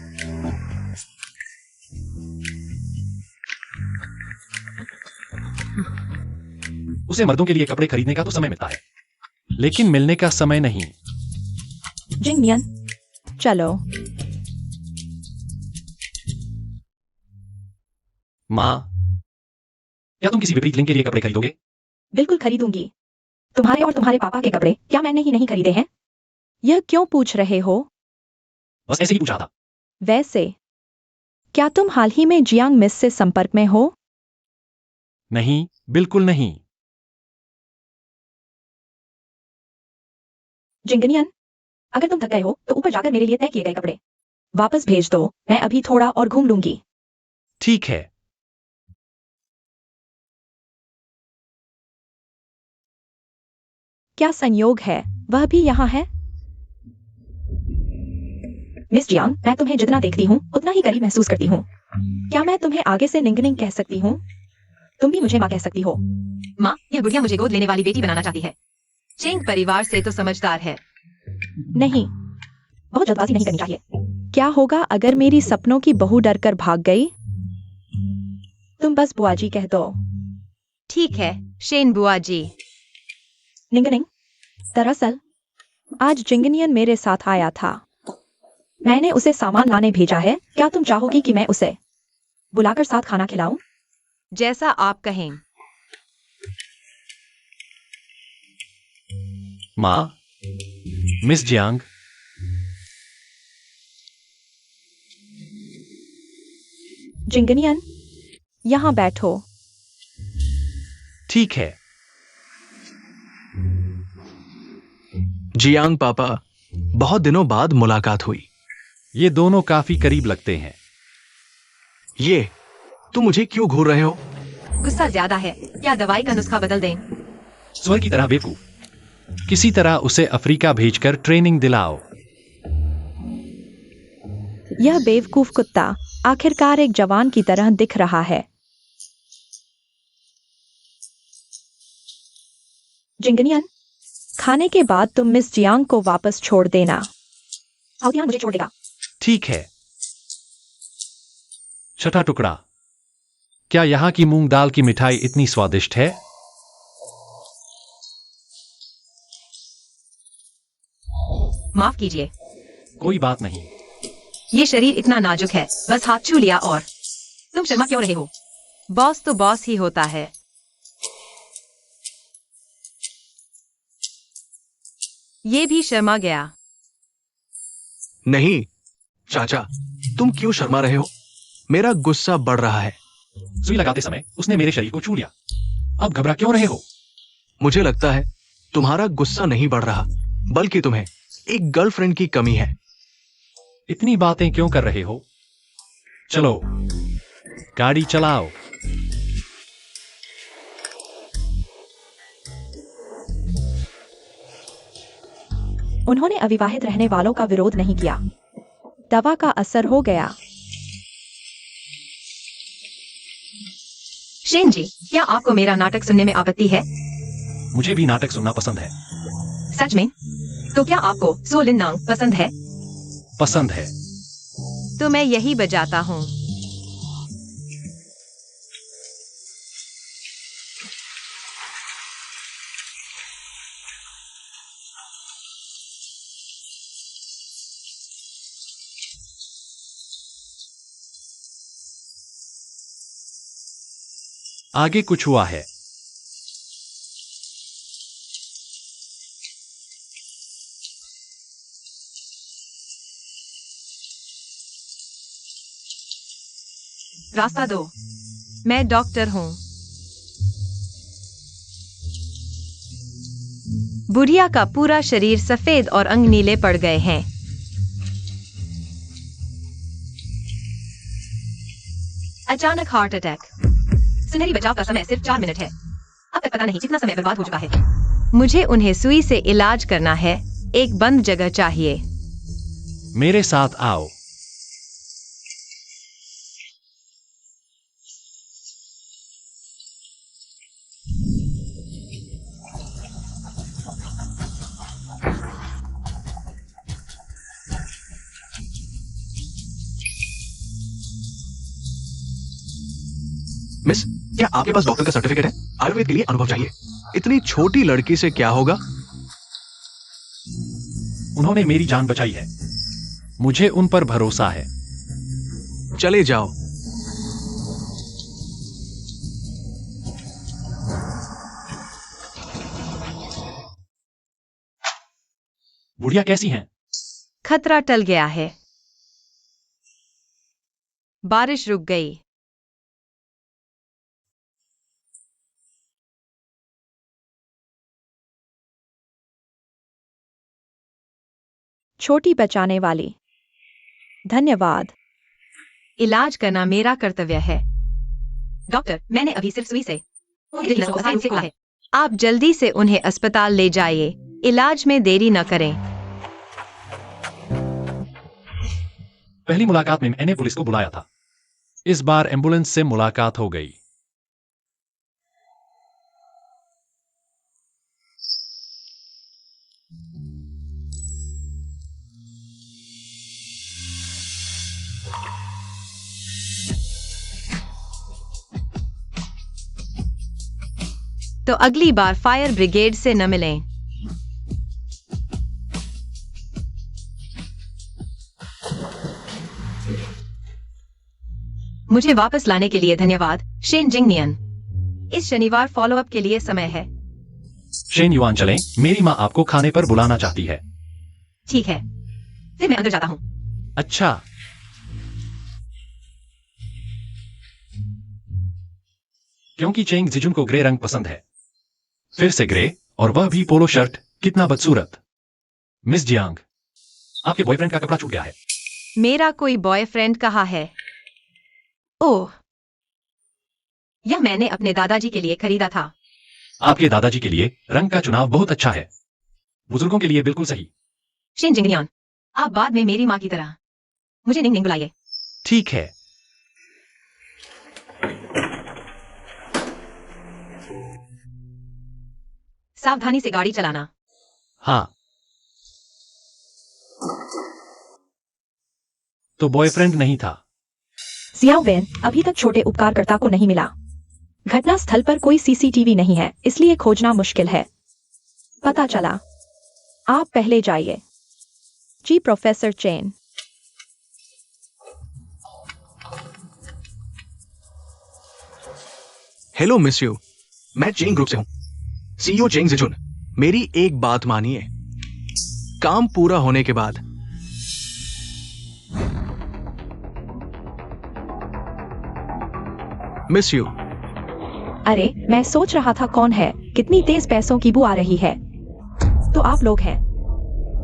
उसे मर्दों के लिए कपड़े खरीदने का तो समय मिलता है, लेकिन मिलने का समय नहीं। जिंग मियन, चलो। माँ, क्या तुम किसी विपरीत लिंग के लिए कपड़े खरीदोगे? बिल्कुल खरीदूंगी। तुम्हारे और तुम्हारे पापा के कपड़े क्या मैंने ही नहीं खरीदे हैं? यह क्यों पूछ रहे हो? बस ऐसे ही पूछा था। वैसे क्या तुम हाल ही में जियांग मिस से संपर्क में हो? नहीं, बिल्कुल नहीं। जिंगनियन, अगर तुम थक गए हो तो ऊपर जाकर मेरे लिए तय किए गए कपड़े वापस भेज दो। मैं अभी थोड़ा और घूम लूंगी। ठीक है। क्या संयोग है वह भी यहाँ है? मिस जियांग, मैं तुम्हें जितना देखती हूँ उतना ही करीब महसूस करती हूँ। क्या मैं तुम्हें आगे से निंगनिंग कह सकती हूँ? तुम भी मुझे माँ कह सकती हो। माँ, यह बुढ़िया मुझे गोद लेने वाली बेटी बनाना चाहती है। चेंग परिवार से तो समझदार है। नहीं, बहुत जल्दबाजी नहीं करनी चाहिए। क्या होगा अगर मेरी सपनों की बहू डरकर भाग गई? तुम बस बुआ जी कह दो। ठीक है, शेन बुआ जी। निंगनिंग, दरअसल आज जिंगनियन मेरे साथ आया था। मैंने उसे सामान लाने भेजा है। क्या तुम चाहोगी कि मैं उसे बुलाकर साथ खाना खिलाऊं? जैसा आप कहें। माँ, मिस जियांग, जिंगनियन, यहाँ बैठो। ठीक है। जियांग पापा, बहुत दिनों बाद मुलाकात हुई। ये दोनों काफी करीब लगते हैं। ये तुम मुझे क्यों घूर रहे हो? गुस्सा ज्यादा है, क्या दवाई का नुस्खा बदल दें? स्वर की तरह बेवकूफ। किसी तरह उसे अफ्रीका भेजकर ट्रेनिंग दिलाओ। यह बेवकूफ कुत्ता आखिरकार एक जवान की तरह दिख रहा है। जिंगनियन, खाने के बाद तुम मिस जियांग को वापस छोड़ देना। हाउदियान मुझे छोड़ देगा। ठीक है। छठा टुकड़ा। क्या यहाँ की मूंग दाल की मिठाई इतनी स्वादिष्ट है? माफ कीजिए, कोई बात नहीं। ये शरीर इतना नाजुक है, बस हाथ छू लिया और तुम शर्मा क्यों रहे हो? बॉस तो बॉस ही होता है। ये भी शर्मा गया। नहीं चाचा, तुम क्यों शर्मा रहे हो? मेरा गुस्सा बढ़ रहा है। सुई लगाते समय उसने मेरे शरीर को छू लिया। अब घबरा क्यों रहे हो? मुझे लगता है तुम्हारा गुस्सा नहीं बढ़ रहा, बल्कि तुम्हें एक गर्लफ्रेंड की कमी है। इतनी बातें क्यों कर रहे हो? चलो, गाड़ी चलाओ। उन्होंने अविवाहित रहने वालों का विरोध नहीं किया। दवा का असर हो गया। शेन जी, क्या आपको मेरा नाटक सुनने में आपत्ति है? मुझे भी नाटक सुनना पसंद है। सच में? तो क्या आपको सो लिन नांग पसंद है? पसंद है। तो मैं यही बजाता हूँ। आगे कुछ हुआ है? रास्ता दो, मैं डॉक्टर हूँ। बुढ़िया का पूरा शरीर सफेद और अंग नीले पड़ गए हैं। अचानक हार्ट अटैक। सुनहरी बचाव का समय सिर्फ 4 मिनट है। अब तक पता नहीं कितना समय बर्बाद हो चुका है। मुझे उन्हें सुई से इलाज करना है। एक बंद जगह चाहिए। मेरे साथ आओ। मिस, क्या आपके पास डॉक्टर का सर्टिफिकेट है? आयुर्वेद के लिए अनुभव चाहिए। इतनी छोटी लड़की से क्या होगा? उन्होंने मेरी जान बचाई है। मुझे उन पर भरोसा है। चले जाओ। बुढ़िया कैसी हैं? खतरा टल गया है। बारिश रुक गई। छोटी बचाने वाली। धन्यवाद। इलाज करना मेरा कर्तव्य है। डॉक्टर, मैंने अभी सिर्फ सुई से सीखा है। आप जल्दी से उन्हें अस्पताल ले जाइए। इलाज में देरी न करें। पहली मुलाकात में मैंने पुलिस को बुलाया था। इस बार एम्बुलेंस से मुलाकात हो गई। तो अगली बार फायर ब्रिगेड से न मिलें। मुझे वापस लाने के लिए धन्यवाद, शेन जिंगनियन। इस शनिवार फॉलोअप के लिए समय है। शेन युआन चलें, मेरी माँ आपको खाने पर बुलाना चाहती है। ठीक है, फिर मैं अंदर जाता हूँ। अच्छा। क्योंकि चेंग जिजुन को ग्रे रंग पसंद है। फिर से ग्रे, और वह भी पोलो शर्ट, कितना बदसूरत। मिस जियांग, आपके बॉयफ्रेंड का कपड़ा छूट गया है। मेरा कोई बॉयफ्रेंड कहाँ है? ओह, यह मैंने अपने दादाजी के लिए खरीदा था। आपके दादाजी के लिए रंग का चुनाव बहुत अच्छा है। बुजुर्गों के लिए बिल्कुल सही। शेन जिंगनियन, आप बाद में मेरी माँ की तरह मुझे निंग निंग बुलाइए। ठीक है। सावधानी से गाड़ी चलाना। हाँ। तो बॉयफ्रेंड नहीं था। जियांग वेन अभी तक छोटे उपकारकर्ता को नहीं मिला। घटना स्थल पर कोई सीसीटीवी नहीं है, इसलिए खोजना मुश्किल है। पता चला। आप पहले जाइए। जी professor Chen. Hello miss you, मैं चेंग ग्रुप से हूं, सीईओ चेंग जिजुन। मेरी एक बात मानिए, काम पूरा होने के बाद मिस यू। अरे, मैं सोच रहा था कौन है, कितनी तेज पैसों की बू आ रही है। तो आप लोग हैं।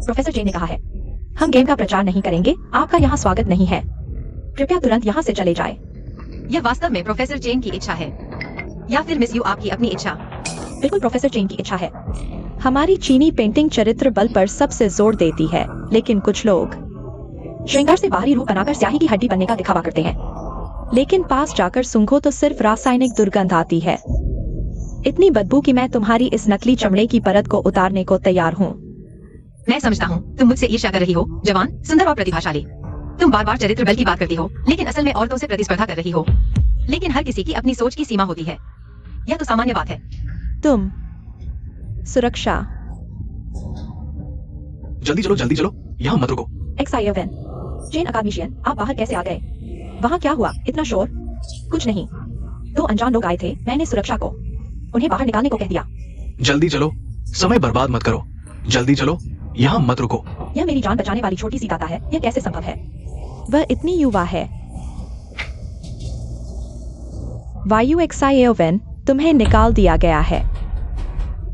प्रोफेसर चेन ने कहा है, हम गेम का प्रचार नहीं करेंगे, आपका यहाँ स्वागत नहीं है। कृपया तुरंत यहाँ से चले जाए। यह वास्तव में प्रोफेसर चेन की इच्छा है, या फिर मिस यू आपकी अपनी इच्छा? बिल्कुल प्रोफेसर चेन की इच्छा है। हमारी चीनी पेंटिंग चरित्र बल पर सबसे जोर देती है, लेकिन कुछ लोग श्रृंगार से बाहरी रूप बनाकर स्याही की हड्डी बनने का दिखावा करते हैं, लेकिन पास जाकर सूंघो तो सिर्फ रासायनिक दुर्गंध आती है। इतनी बदबू कि मैं तुम्हारी इस नकली चमड़े की परत को उतारने को तैयार हूँ। मैं समझता हूँ तुम मुझसे ईर्ष्या कर रही हो, जवान, सुंदर और प्रतिभाशाली। तुम बार बार चरित्र बल की बात करती हो, लेकिन असल में औरतों से प्रतिस्पर्धा कर रही हो। लेकिन हर किसी की अपनी सोच की सीमा होती है, यह तो सामान्य बात है। तुम सुरक्षा। जल्दी चलो, यहाँ मत रुको। एक्साइवन चेन अकादमिशियन, आप बाहर कैसे आ गए? वहाँ क्या हुआ, इतना शोर? कुछ नहीं, दो अनजान लोग आए थे, मैंने सुरक्षा को उन्हें बाहर निकालने को कह दिया। जल्दी चलो, समय बर्बाद मत करो। जल्दी चलो, यहाँ मत रुको। यह मेरी जान बचाने वाली छोटी सी दाता है, यह कैसे संभव है? वह इतनी युवा है। वायु एक्साइवन, तुम्हें निकाल दिया गया है।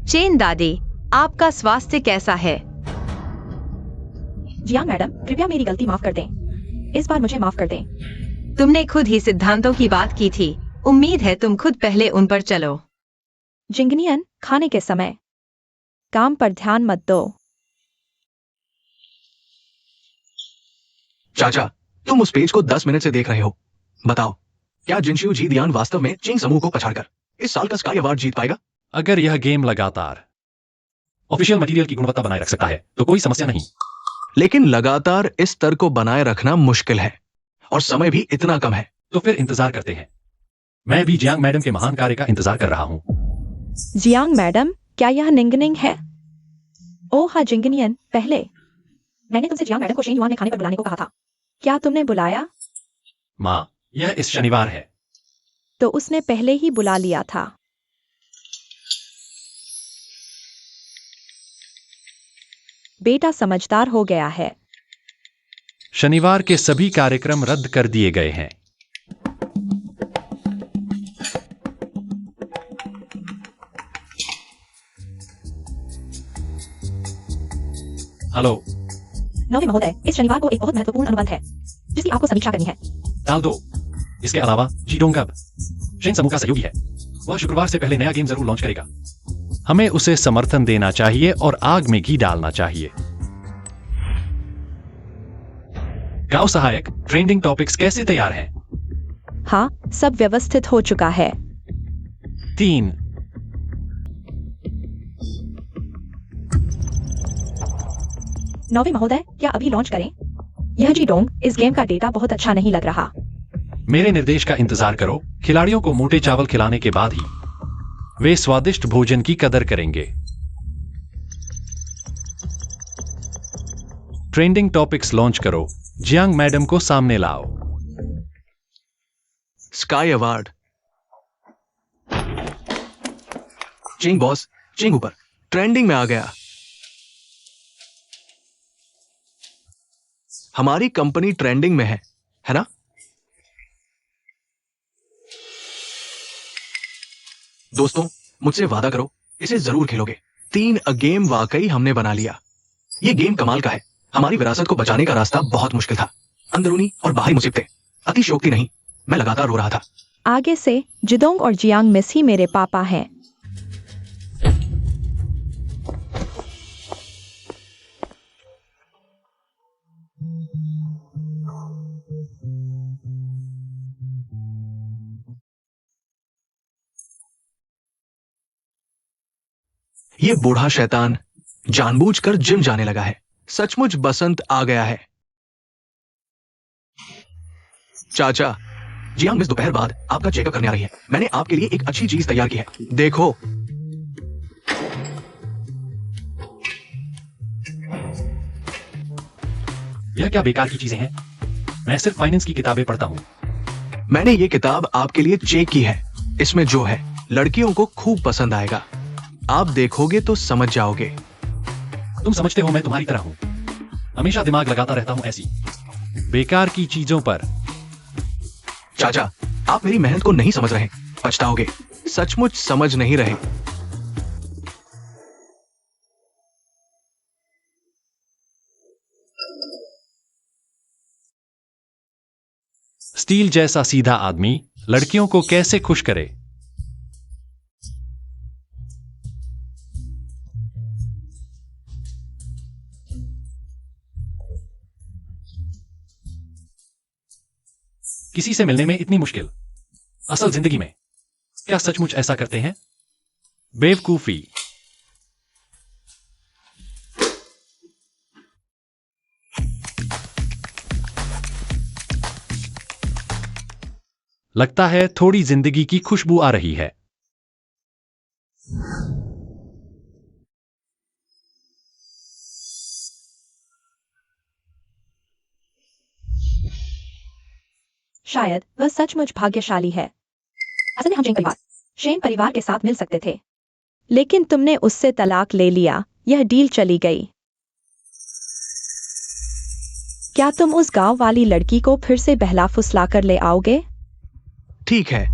चेन दादी, आपका स्वास्थ्य कैसा है? जियांग मैडम, कृपया मेरी गलती माफ कर दें। इस बार मुझे माफ कर दें। तुमने खुद ही सिद्धांतों की बात की थी, उम्मीद है तुम खुद पहले उन पर चलो। जिंगनियन, खाने के समय काम पर ध्यान मत दो। चाचा, तुम उस पेज को 10 मिनट से देख रहे हो। बताओ, क्या जिनशियो जी दियान वास्तव में चेंग समूह को पछाड़कर इस साल का स्काई अवार्ड जीत पाएगा? अगर यह गेम लगातार ऑफिशियल मटेरियल की गुणवत्ता बनाए रख सकता है तो कोई समस्या नहीं। लेकिन लगातार इस स्तर को बनाए रखना मुश्किल है, और समय भी इतना कम है। तो फिर इंतजार करते हैं। मैं भी जियांग मैडम के महान कार्य का इंतजार कर रहा हूँ। जियांग मैडम, क्या यह निंगनिंग है? ओह हाँ जिंगनियन, पहले मैंने तुमसे जियांग मैडम को शेन युआन ने खाने पर बुलाने को कहा था। क्या तुमने बुलाया? माँ, यह इस शनिवार है। तो उसने पहले ही बुला लिया था। बेटा समझदार हो गया है। शनिवार के सभी कार्यक्रम रद्द कर दिए गए हैं। हेलो नवे महोदय, इस शनिवार को एक बहुत महत्वपूर्ण अनुबंध है जिसकी आपको समीक्षा करनी है। डाल दो। इसके अलावा जी डोंगब शेन समूह का सहयोगी है। वह शुक्रवार से पहले नया गेम जरूर लॉन्च करेगा। हमें उसे समर्थन देना चाहिए और आग में घी डालना चाहिए। गांव सहायक, ट्रेंडिंग टॉपिक्स कैसे तैयार हैं? हाँ, सब व्यवस्थित हो चुका है। 3 नौवे महोदय, क्या अभी लॉन्च करें? यह जी डोंग, इस गेम का डेटा बहुत अच्छा नहीं लग रहा। मेरे निर्देश का इंतजार करो। खिलाड़ियों को मोटे चावल खिलाने के बाद ही वे स्वादिष्ट भोजन की कदर करेंगे। ट्रेंडिंग टॉपिक्स लॉन्च करो। जियांग मैडम को सामने लाओ। Sky award. Ching boss, Ching ऊपर, ट्रेंडिंग में आ गया। हमारी कंपनी ट्रेंडिंग में है ना? दोस्तों, मुझसे वादा करो, इसे जरूर खेलोगे। 3 गेम वाकई हमने बना लिया। ये गेम कमाल का है। हमारी विरासत को बचाने का रास्ता बहुत मुश्किल था। अंदरूनी और बाहरी मुसीबतें, अतिशयोक्ति नहीं। मैं लगातार रो रहा था। आगे से जिदोंग और जियांग मिस ही मेरे पापा हैं। ये बूढ़ा शैतान जानबूझकर जिम जाने लगा है। सचमुच बसंत आ गया है। चाचा, जियांग मिस दोपहर बाद आपका चेकअप करने आ रही है। मैंने आपके लिए एक अच्छी चीज तैयार की है, देखो। यह क्या बेकार की चीजें हैं? मैं सिर्फ फाइनेंस की किताबें पढ़ता हूं। मैंने ये किताब आपके लिए चेक की है। इसमें जो है लड़कियों को खूब पसंद आएगा। आप देखोगे तो समझ जाओगे। तुम समझते हो मैं तुम्हारी तरह हूं। हमेशा दिमाग लगाता रहता हूं ऐसी बेकार की चीजों पर। चाचा, आप मेरी मेहनत को नहीं समझ रहे। पछताओगे। सचमुच समझ नहीं रहे। स्टील जैसा सीधा आदमी लड़कियों को कैसे खुश करे? किसी से मिलने में इतनी मुश्किल, असल जिंदगी में क्या सचमुच ऐसा करते हैं? बेवकूफी। लगता है थोड़ी जिंदगी की खुशबू आ रही है। शायद वह सचमुच भाग्यशाली है। असल में हम शेन परिवार के साथ मिल सकते थे, लेकिन तुमने उससे तलाक ले लिया। यह डील चली गई। क्या तुम उस गांव वाली लड़की को फिर से बहला फुसला कर ले आओगे? ठीक है।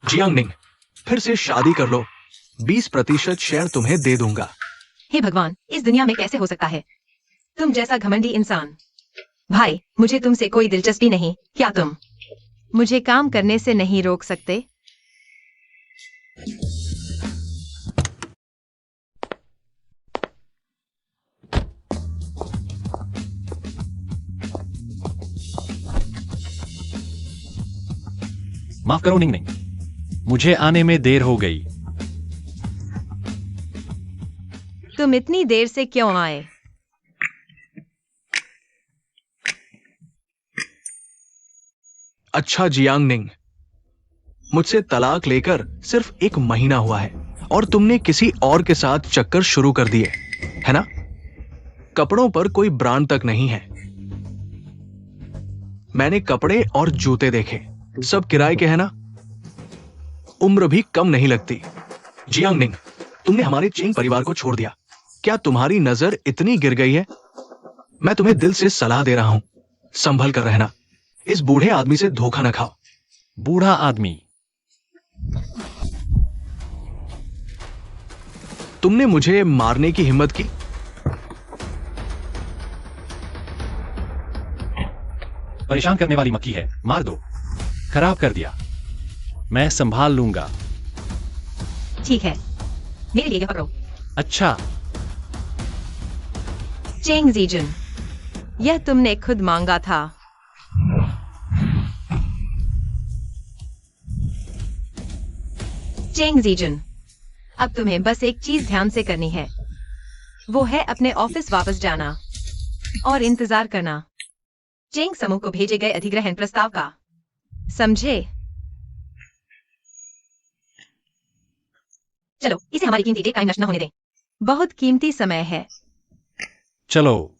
जियांगनिंग, फिर से शादी कर लो। 20% शेयर तुम्हें दे दूंगा। हे भगवान, इस दुनिया में कैसे हो सकता है तुम जैसा घमंडी इंसान। भाई, मुझे तुमसे कोई दिलचस्पी नहीं। क्या तुम मुझे काम करने से नहीं रोक सकते? माफ करो निंग निंग, मुझे आने में देर हो गई। तुम इतनी देर से क्यों आए? अच्छा जियांगनिंग, मुझसे तलाक लेकर सिर्फ 1 महीना हुआ है और तुमने किसी और के साथ चक्कर शुरू कर दिए, है ना? कपड़ों पर कोई ब्रांड तक नहीं है। मैंने कपड़े और जूते देखे, सब किराए के हैं ना? उम्र भी कम नहीं लगती। जियांगनिंग, तुमने हमारे चेंग परिवार को छोड़ दिया। क्या तुम्हारी नजर इतनी गिर गई है? मैं तुम्हें दिल से सलाह दे रहा हूं, संभल कर रहना। इस बूढ़े आदमी से धोखा न खाओ। बूढ़ा आदमी? तुमने मुझे मारने की हिम्मत की। परेशान करने वाली मक्खी है, मार दो। खराब कर दिया। मैं संभाल लूंगा। ठीक है, मेरे लिए पकड़ो। अच्छा। चेंग जीजन, यह तुमने खुद मांगा था। चेंग जीजन, अब तुम्हें बस एक चीज ध्यान से करनी है, वो है अपने ऑफिस वापस जाना और इंतजार करना चेंग समूह को भेजे गए अधिग्रहण प्रस्ताव का। समझे? चलो इसे हमारी कीमती टाइम नष्ट न होने दें। बहुत कीमती समय है। चलो।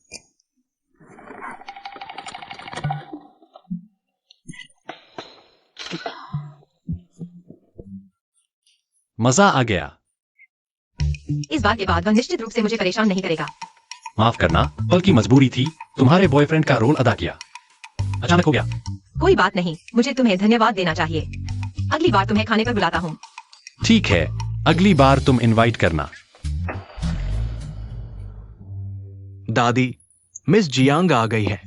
मजा आ गया। इस बार के बाद वह निश्चित रूप से मुझे परेशान नहीं करेगा। माफ करना, बल्कि मजबूरी थी। तुम्हारे बॉयफ्रेंड का रोल अदा किया। अचानक हो गया। कोई बात नहीं, मुझे तुम्हें धन्यवाद देना चाहिए। अगली बार तुम्हें खाने पर बुलाता हूँ। ठीक है, अगली बार तुम इनवाइट करना। दादी, मिस जियांग आ गई है।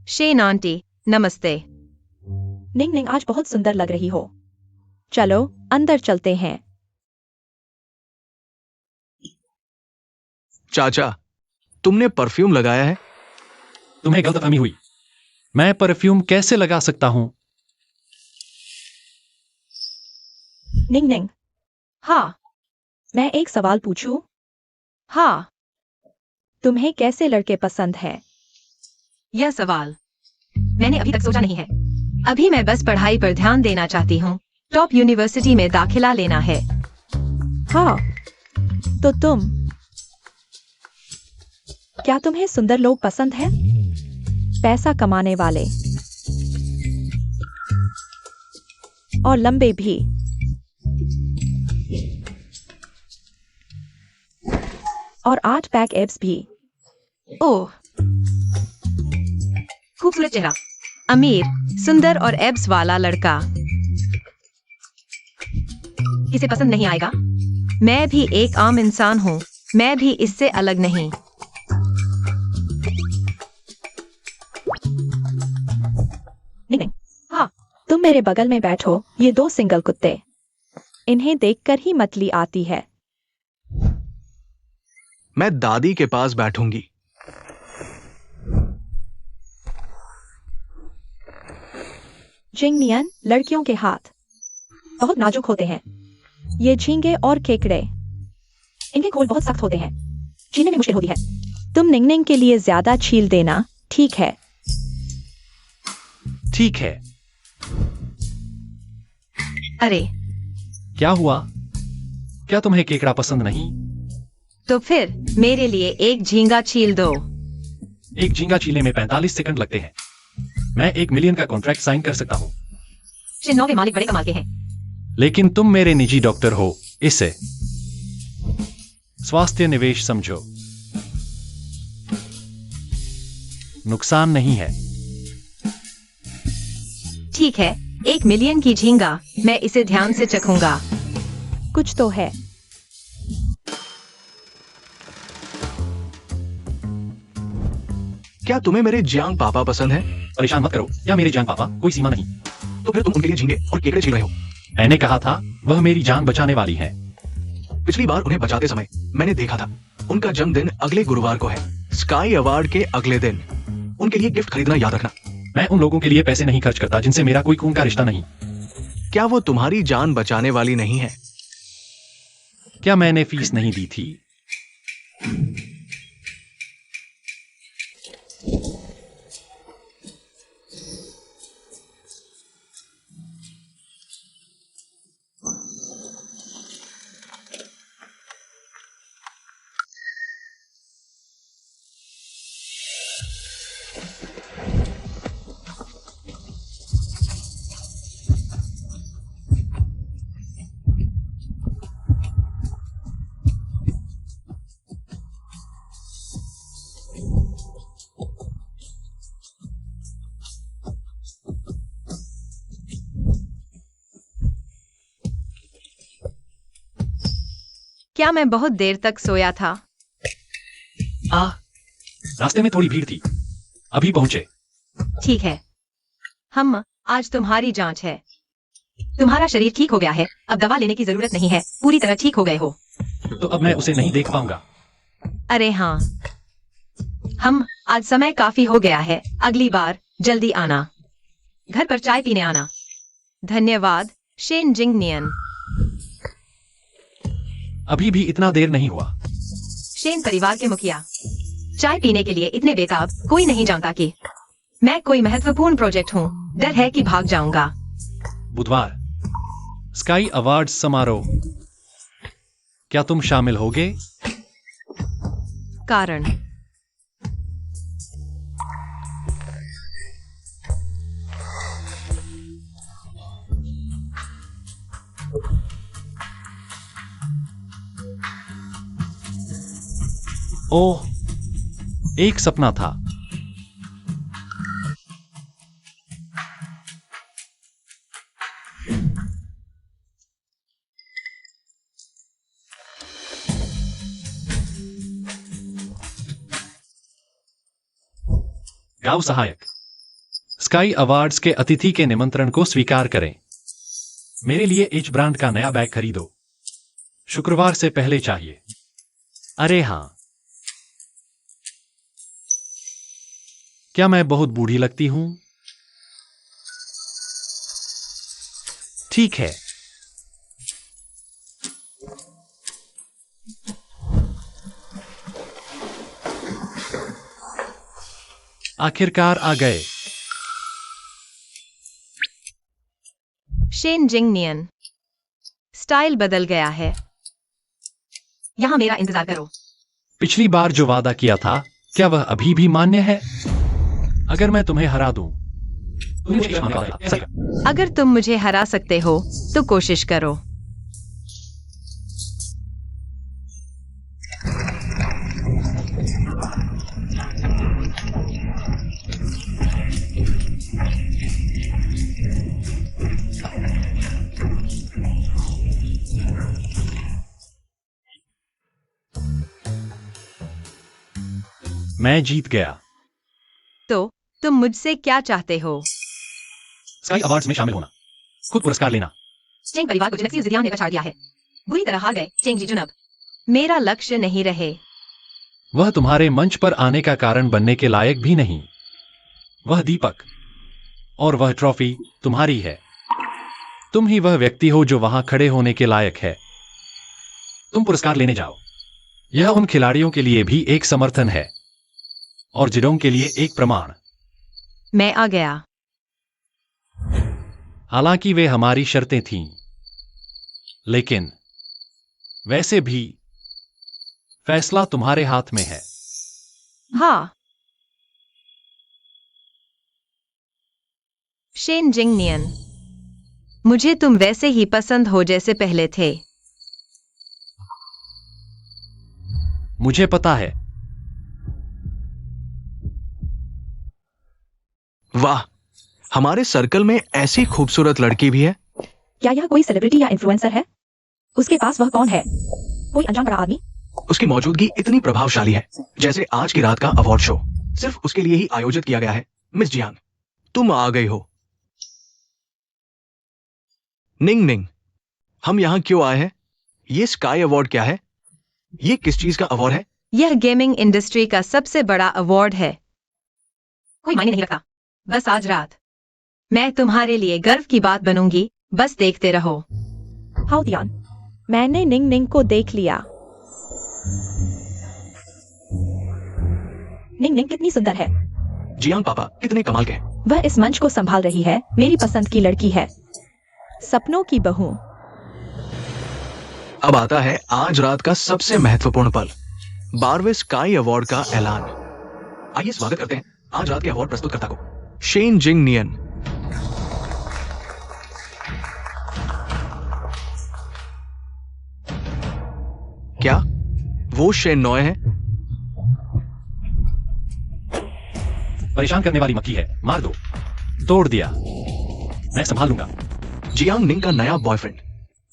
शेन आंटी, नमस्ते। निंग निंग आज बहुत सुंदर लग रही हो। चलो अंदर चलते हैं। चाचा, तुमने परफ्यूम लगाया है? तुम्हें गलतफहमी हुई। मैं परफ्यूम कैसे लगा सकता हूं? निंग निंग, हाँ मैं एक सवाल पूछूं? हाँ, तुम्हें कैसे लड़के पसंद हैं? यह सवाल मैंने अभी तक सोचा नहीं है। अभी मैं बस पढ़ाई पर ध्यान देना चाहती हूँ। टॉप यूनिवर्सिटी में दाखिला लेना है। हाँ, तो क्या तुम्हें सुंदर लोग पसंद हैं? पैसा कमाने वाले और लंबे भी। और 8 पैक एब्स भी। ओह, खूबसूरत चेहरा, अमीर, सुंदर और एब्स वाला लड़का इसे पसंद नहीं आएगा। मैं भी एक आम इंसान हूँ, मैं भी इससे अलग नहीं। नहीं, हाँ, तुम मेरे बगल में बैठो। ये 2 सिंगल कुत्ते, इन्हें देखकर ही मतली आती है। मैं दादी के पास बैठूंगी। जिंगनियन, लड़कियों के हाथ बहुत नाजुक होते हैं। ये झींगे और केकड़े, इनके खोल बहुत सख्त होते हैं, छीलने में मुश्किल होती है। तुम निंगनिंग के लिए ज्यादा छील देना, ठीक है? ठीक है। अरे क्या हुआ? क्या तुम्हें केकड़ा पसंद नहीं? तो फिर मेरे लिए एक झींगा छील दो। एक झींगा छीलने में 45 सेकंड लगते हैं। मैं 1 मिलियन का कॉन्ट्रैक्ट साइन कर सकता हूँ। शिन्नो के मालिक बड़े कमाल के हैं। लेकिन तुम मेरे निजी डॉक्टर हो, इसे स्वास्थ्य निवेश समझो। नुकसान नहीं है। ठीक है, 1 मिलियन की झींगा, मैं इसे ध्यान से चखूंगा। कुछ तो है। क्या तुम्हें मेरे जियांग पापा पसंद है? परेशान मत करो, या मेरे जान पापा, कोई सीमा नहीं। तो फिर तुम उनके लिए झींगे और केकड़े छील रहे हो। मैंने कहा था वह मेरी जान बचाने वाली है। पिछली बार उन्हें बचाते समय मैंने देखा था। उनका जन्मदिन अगले गुरुवार को है, स्काई अवार्ड के अगले दिन। उनके लिए गिफ्ट खरीदना याद रखना। मैं उन लोगों के लिए पैसे नहीं खर्च करता जिनसे मेरा कोई खून का रिश्ता नहीं। क्या वो तुम्हारी जान बचाने वाली नहीं है? क्या मैंने फीस नहीं दी थी? क्या मैं बहुत देर तक सोया था? रास्ते में थोड़ी भीड़ थी, अभी पहुंचे। ठीक है, हम आज तुम्हारी जांच है। तुम्हारा शरीर ठीक हो गया है, अब दवा लेने की जरूरत नहीं है, पूरी तरह ठीक हो गए हो। तो अब मैं उसे नहीं देख पाऊंगा। अरे हाँ, हम आज समय काफी हो गया है, अगली बार जल्दी आना, घर पर चाय पीने आना। धन्यवाद शेन जिंग नियन। अभी भी इतना देर नहीं हुआ। शेन परिवार के मुखिया चाय पीने के लिए इतने बेताब कोई नहीं जानता कि मैं कोई महत्वपूर्ण प्रोजेक्ट हूँ। डर है कि भाग जाऊंगा। बुधवार स्काई अवार्ड्स समारोह, क्या तुम शामिल होगे? कारण ओह, एक सपना था। गांव सहायक स्काई अवार्ड्स के अतिथि के निमंत्रण को स्वीकार करें। मेरे लिए एच ब्रांड का नया बैग खरीदो, शुक्रवार से पहले चाहिए। अरे हाँ, क्या मैं बहुत बूढ़ी लगती हूं? ठीक है, आखिरकार आ गए। शेन जिंग नियन, स्टाइल बदल गया है। यहाँ मेरा इंतजार करो। पिछली बार जो वादा किया था, क्या वह अभी भी मान्य है? अगर मैं तुम्हें हरा दूं, तुम मुझे क्षमा करो। अगर तुम मुझे हरा सकते हो तो कोशिश करो। मैं जीत गया। तो तुम मुझसे क्या चाहते हो? स्काई अवार्ड्स में शामिल होना, खुद पुरस्कार लेना। चेंग परिवार को जिनेक्सी जिदियान ने पछाड़ दिया है। बुरी तरह हार गए चेंग जी जुनब। मेरा लक्ष्य नहीं रहे। वह तुम्हारे मंच पर आने का कारण बनने के लायक भी नहीं। वह दीपक और वह ट्रॉफी तुम्हारी है। तुम ही वह व्यक्ति हो जो वहां खड़े होने के लायक है। तुम पुरस्कार लेने जाओ। यह उन खिलाड़ियों के लिए भी एक समर्थन है और जिडोंग के लिए एक प्रमाण। मैं आ गया। हालांकि वे हमारी शर्तें थीं, लेकिन वैसे भी फैसला तुम्हारे हाथ में है। हाँ। शेन जिंग नियन, मुझे तुम वैसे ही पसंद हो जैसे पहले थे। मुझे पता है। वाह, हमारे सर्कल में ऐसी खूबसूरत लड़की भी है। क्या यह कोई सेलिब्रिटी या इन्फ्लुएंसर है? उसके पास वह कौन है? कोई अनजान बड़ा आदमी? उसकी मौजूदगी इतनी प्रभावशाली है, जैसे आज की रात का अवार्ड शो सिर्फ उसके लिए ही आयोजित किया गया है। मिस जियांग, तुम आ गई हो। निंग निंग, हम यहाँ क्यों आए हैं? ये स्काई अवार्ड क्या है? ये किस चीज का अवार्ड है? यह गेमिंग इंडस्ट्री का सबसे बड़ा अवार्ड है। कोई मायने नहीं रखता। बस आज रात मैं तुम्हारे लिए गर्व की बात बनूंगी। बस देखते रहो। हाउ दियान, मैंने निंग निंग को देख लिया। निंग निंग कितनी सुंदर है। जियांग पापा कितने कमाल के हैं। वह इस मंच को संभाल रही है। मेरी पसंद की लड़की है, सपनों की बहू। अब आता है आज रात का सबसे महत्वपूर्ण पल, 12वें स्काई अवार्ड का ऐलान। आइए स्वागत करते हैं आज रात के अवार्ड प्रस्तुतकर्ता को, शेन जिंग नियन। क्या वो शेन नॉय है? परेशान करने वाली मक्खी है, मार दो। तोड़ दिया, मैं संभाल लूंगा। जियांग निंग का नया बॉयफ्रेंड।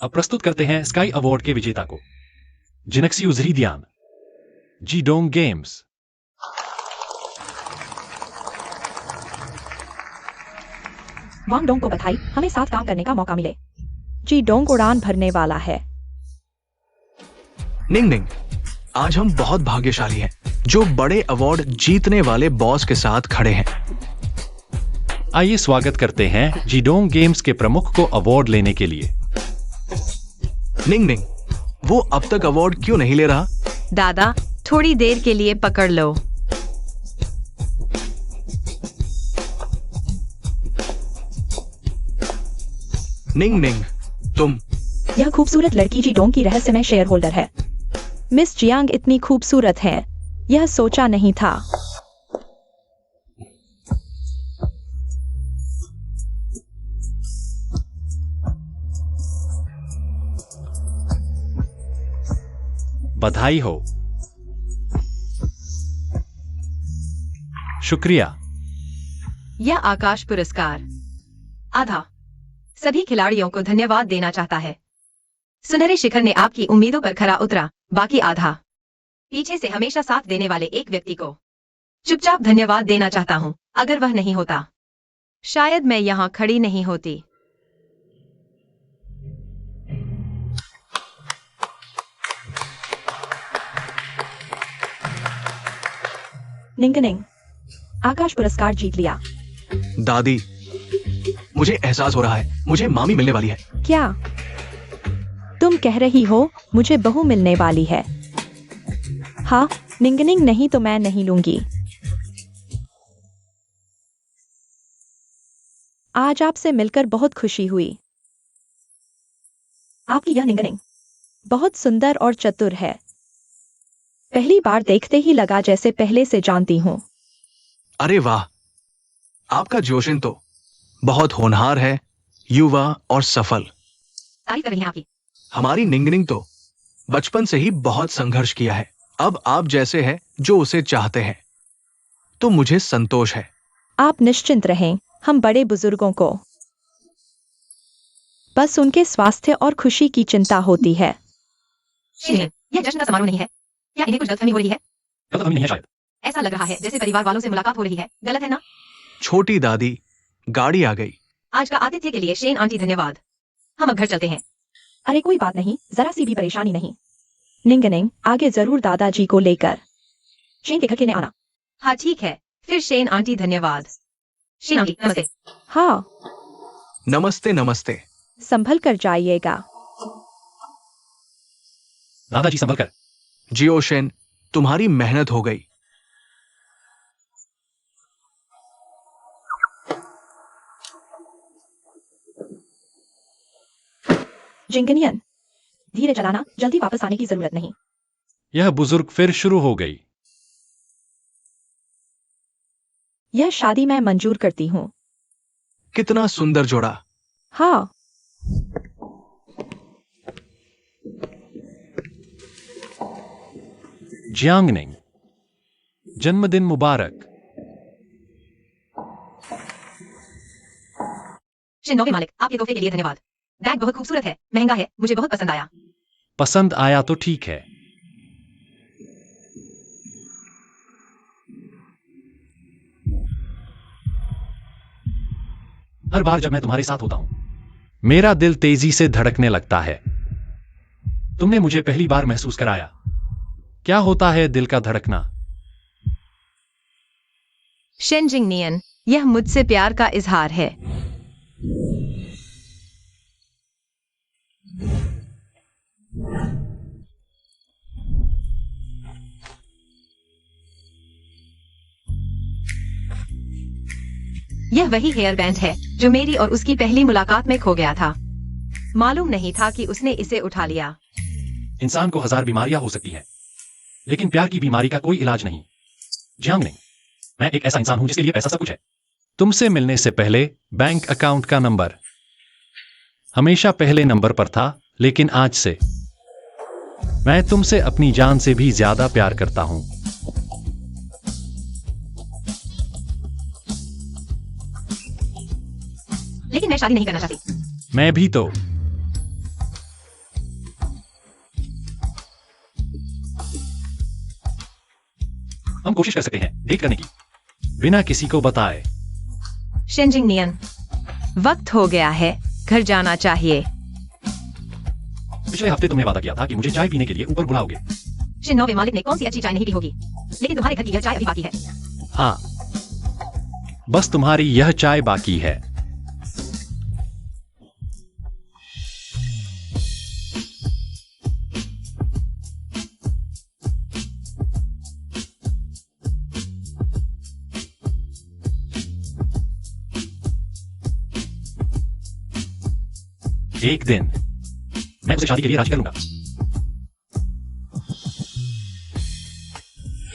अब प्रस्तुत करते हैं स्काई अवार्ड के विजेता को, जिनेक्सी उजरीदियान, जीडोंग गेम्स। वांग डोंग को बधाई, हमें साथ काम करने का मौका मिले। जी डोंग उड़ान भरने वाला है। निंग निंग, आज हम बहुत भाग्यशाली हैं जो बड़े अवार्ड जीतने वाले बॉस के साथ खड़े हैं। आइए स्वागत करते हैं जीडोंग गेम्स के प्रमुख को अवार्ड लेने के लिए। निंग निंग, वो अब तक अवार्ड क्यों नहीं ले रहा? दादा, थोड़ी देर के लिए पकड़ लो। निंग निंग, तुम यह खूबसूरत लड़की जीडोंग की रहस्यमय शेयर होल्डर है। मिस जियांग इतनी खूबसूरत है, यह सोचा नहीं था। बधाई हो। शुक्रिया। यह आकाश पुरस्कार आधा सभी खिलाड़ियों को धन्यवाद देना चाहता है। सुनहरे शिखर ने आपकी उम्मीदों पर खरा उतरा, बाकी आधा पीछे से हमेशा साथ देने वाले एक व्यक्ति को चुपचाप धन्यवाद देना चाहता हूँ। अगर वह नहीं होता, शायद मैं यहाँ खड़ी नहीं होती। निंगनिंग, आकाश पुरस्कार जीत लिया। दादी, मुझे एहसास हो रहा है मुझे मामी मिलने वाली है। क्या तुम कह रही हो मुझे बहू मिलने वाली है? हाँ, निंगनिंग नहीं तो मैं नहीं लूंगी। आज आपसे मिलकर बहुत खुशी हुई। आपकी यह निंगनिंग बहुत सुंदर और चतुर है। पहली बार देखते ही लगा जैसे पहले से जानती हूँ। अरे वाह, आपका जोशिन तो बहुत होनहार है, युवा और सफल। तारीफ कर रही हैं आपकी। हमारी निंगनिंग तो बचपन से ही बहुत संघर्ष किया है। अब आप जैसे हैं जो उसे चाहते हैं, तो मुझे संतोष है। आप निश्चिंत रहें, हम बड़े बुजुर्गों को बस उनके स्वास्थ्य और खुशी की चिंता होती है। यह जश्न का समारोह नहीं है। क्या इन्हें कुछ गलतफहमी हो रही है? गलतफहमी नहीं है शायद। ऐसा लग रहा है जैसे परिवार वालों से मुलाकात हो रही है। गलत है ना? छोटी दादी, गाड़ी आ गई। आज का आतिथ्य के लिए शेन आंटी धन्यवाद। हम अब घर चलते हैं। अरे कोई बात नहीं, जरा सी भी परेशानी नहीं। निंगनिंग, आगे जरूर दादाजी को लेकर शेन के घर खेलने आना। हाँ ठीक है, फिर शेन आंटी धन्यवाद। शेन आंटी नमस्ते। हाँ, नमस्ते नमस्ते। संभल कर जाइएगा। दादाजी संभल कर। जियो शेन, तुम्हारी मेहनत हो गई। जिंगनियन, धीरे चलाना, जल्दी वापस आने की जरूरत नहीं। यह बुजुर्ग फिर शुरू हो गई। यह शादी मैं मंजूर करती हूँ। कितना सुंदर जोड़ा। हाँ, जियांगनिंग, जन्मदिन मुबारक। शिनो के मालिक, आपके तोहफे के लिए धन्यवाद। बैग बहुत खूबसूरत है, महंगा है, मुझे बहुत पसंद आया। पसंद आया तो ठीक है। हर बार जब मैं तुम्हारे साथ होता हूं, मेरा दिल तेजी से धड़कने लगता है। तुमने मुझे पहली बार महसूस कराया। क्या होता है दिल का धड़कना? शेनजिंग नियन, यह मुझसे प्यार का इजहार है। यह वही हेयर बैंड है जो मेरी और उसकी पहली मुलाकात में खो गया था। मालूम नहीं था कि उसने इसे उठा लिया। इंसान को 1000 बीमारियां हो सकती हैं, लेकिन प्यार की बीमारी का कोई इलाज नहीं। जियांगनिंग, मैं एक ऐसा इंसान हूं जिसके लिए पैसा सब कुछ है। तुमसे मिलने से पहले बैंक अकाउंट का नंबर हमेशा पहले नंबर पर था, लेकिन आज से मैं तुमसे अपनी जान से भी ज्यादा प्यार करता हूं। लेकिन मैं शादी नहीं करना चाहती। मैं भी तो। हम कोशिश कर सकते हैं डेट करने की, बिना किसी को बताए। शेनजिंग नियन, वक्त हो गया है, घर जाना चाहिए। पिछले हफ्ते तुमने वादा किया था कि मुझे चाय पीने के लिए ऊपर बुलाओगे। शिनोवे मालिक ने कौन सी अच्छी चाय नहीं पी होगी, लेकिन तुम्हारे घर की यह चाय अभी बाकी है। हाँ, बस तुम्हारी यह चाय बाकी है। एक दिन मैं उसे शादी के लिए राजी करूंगा।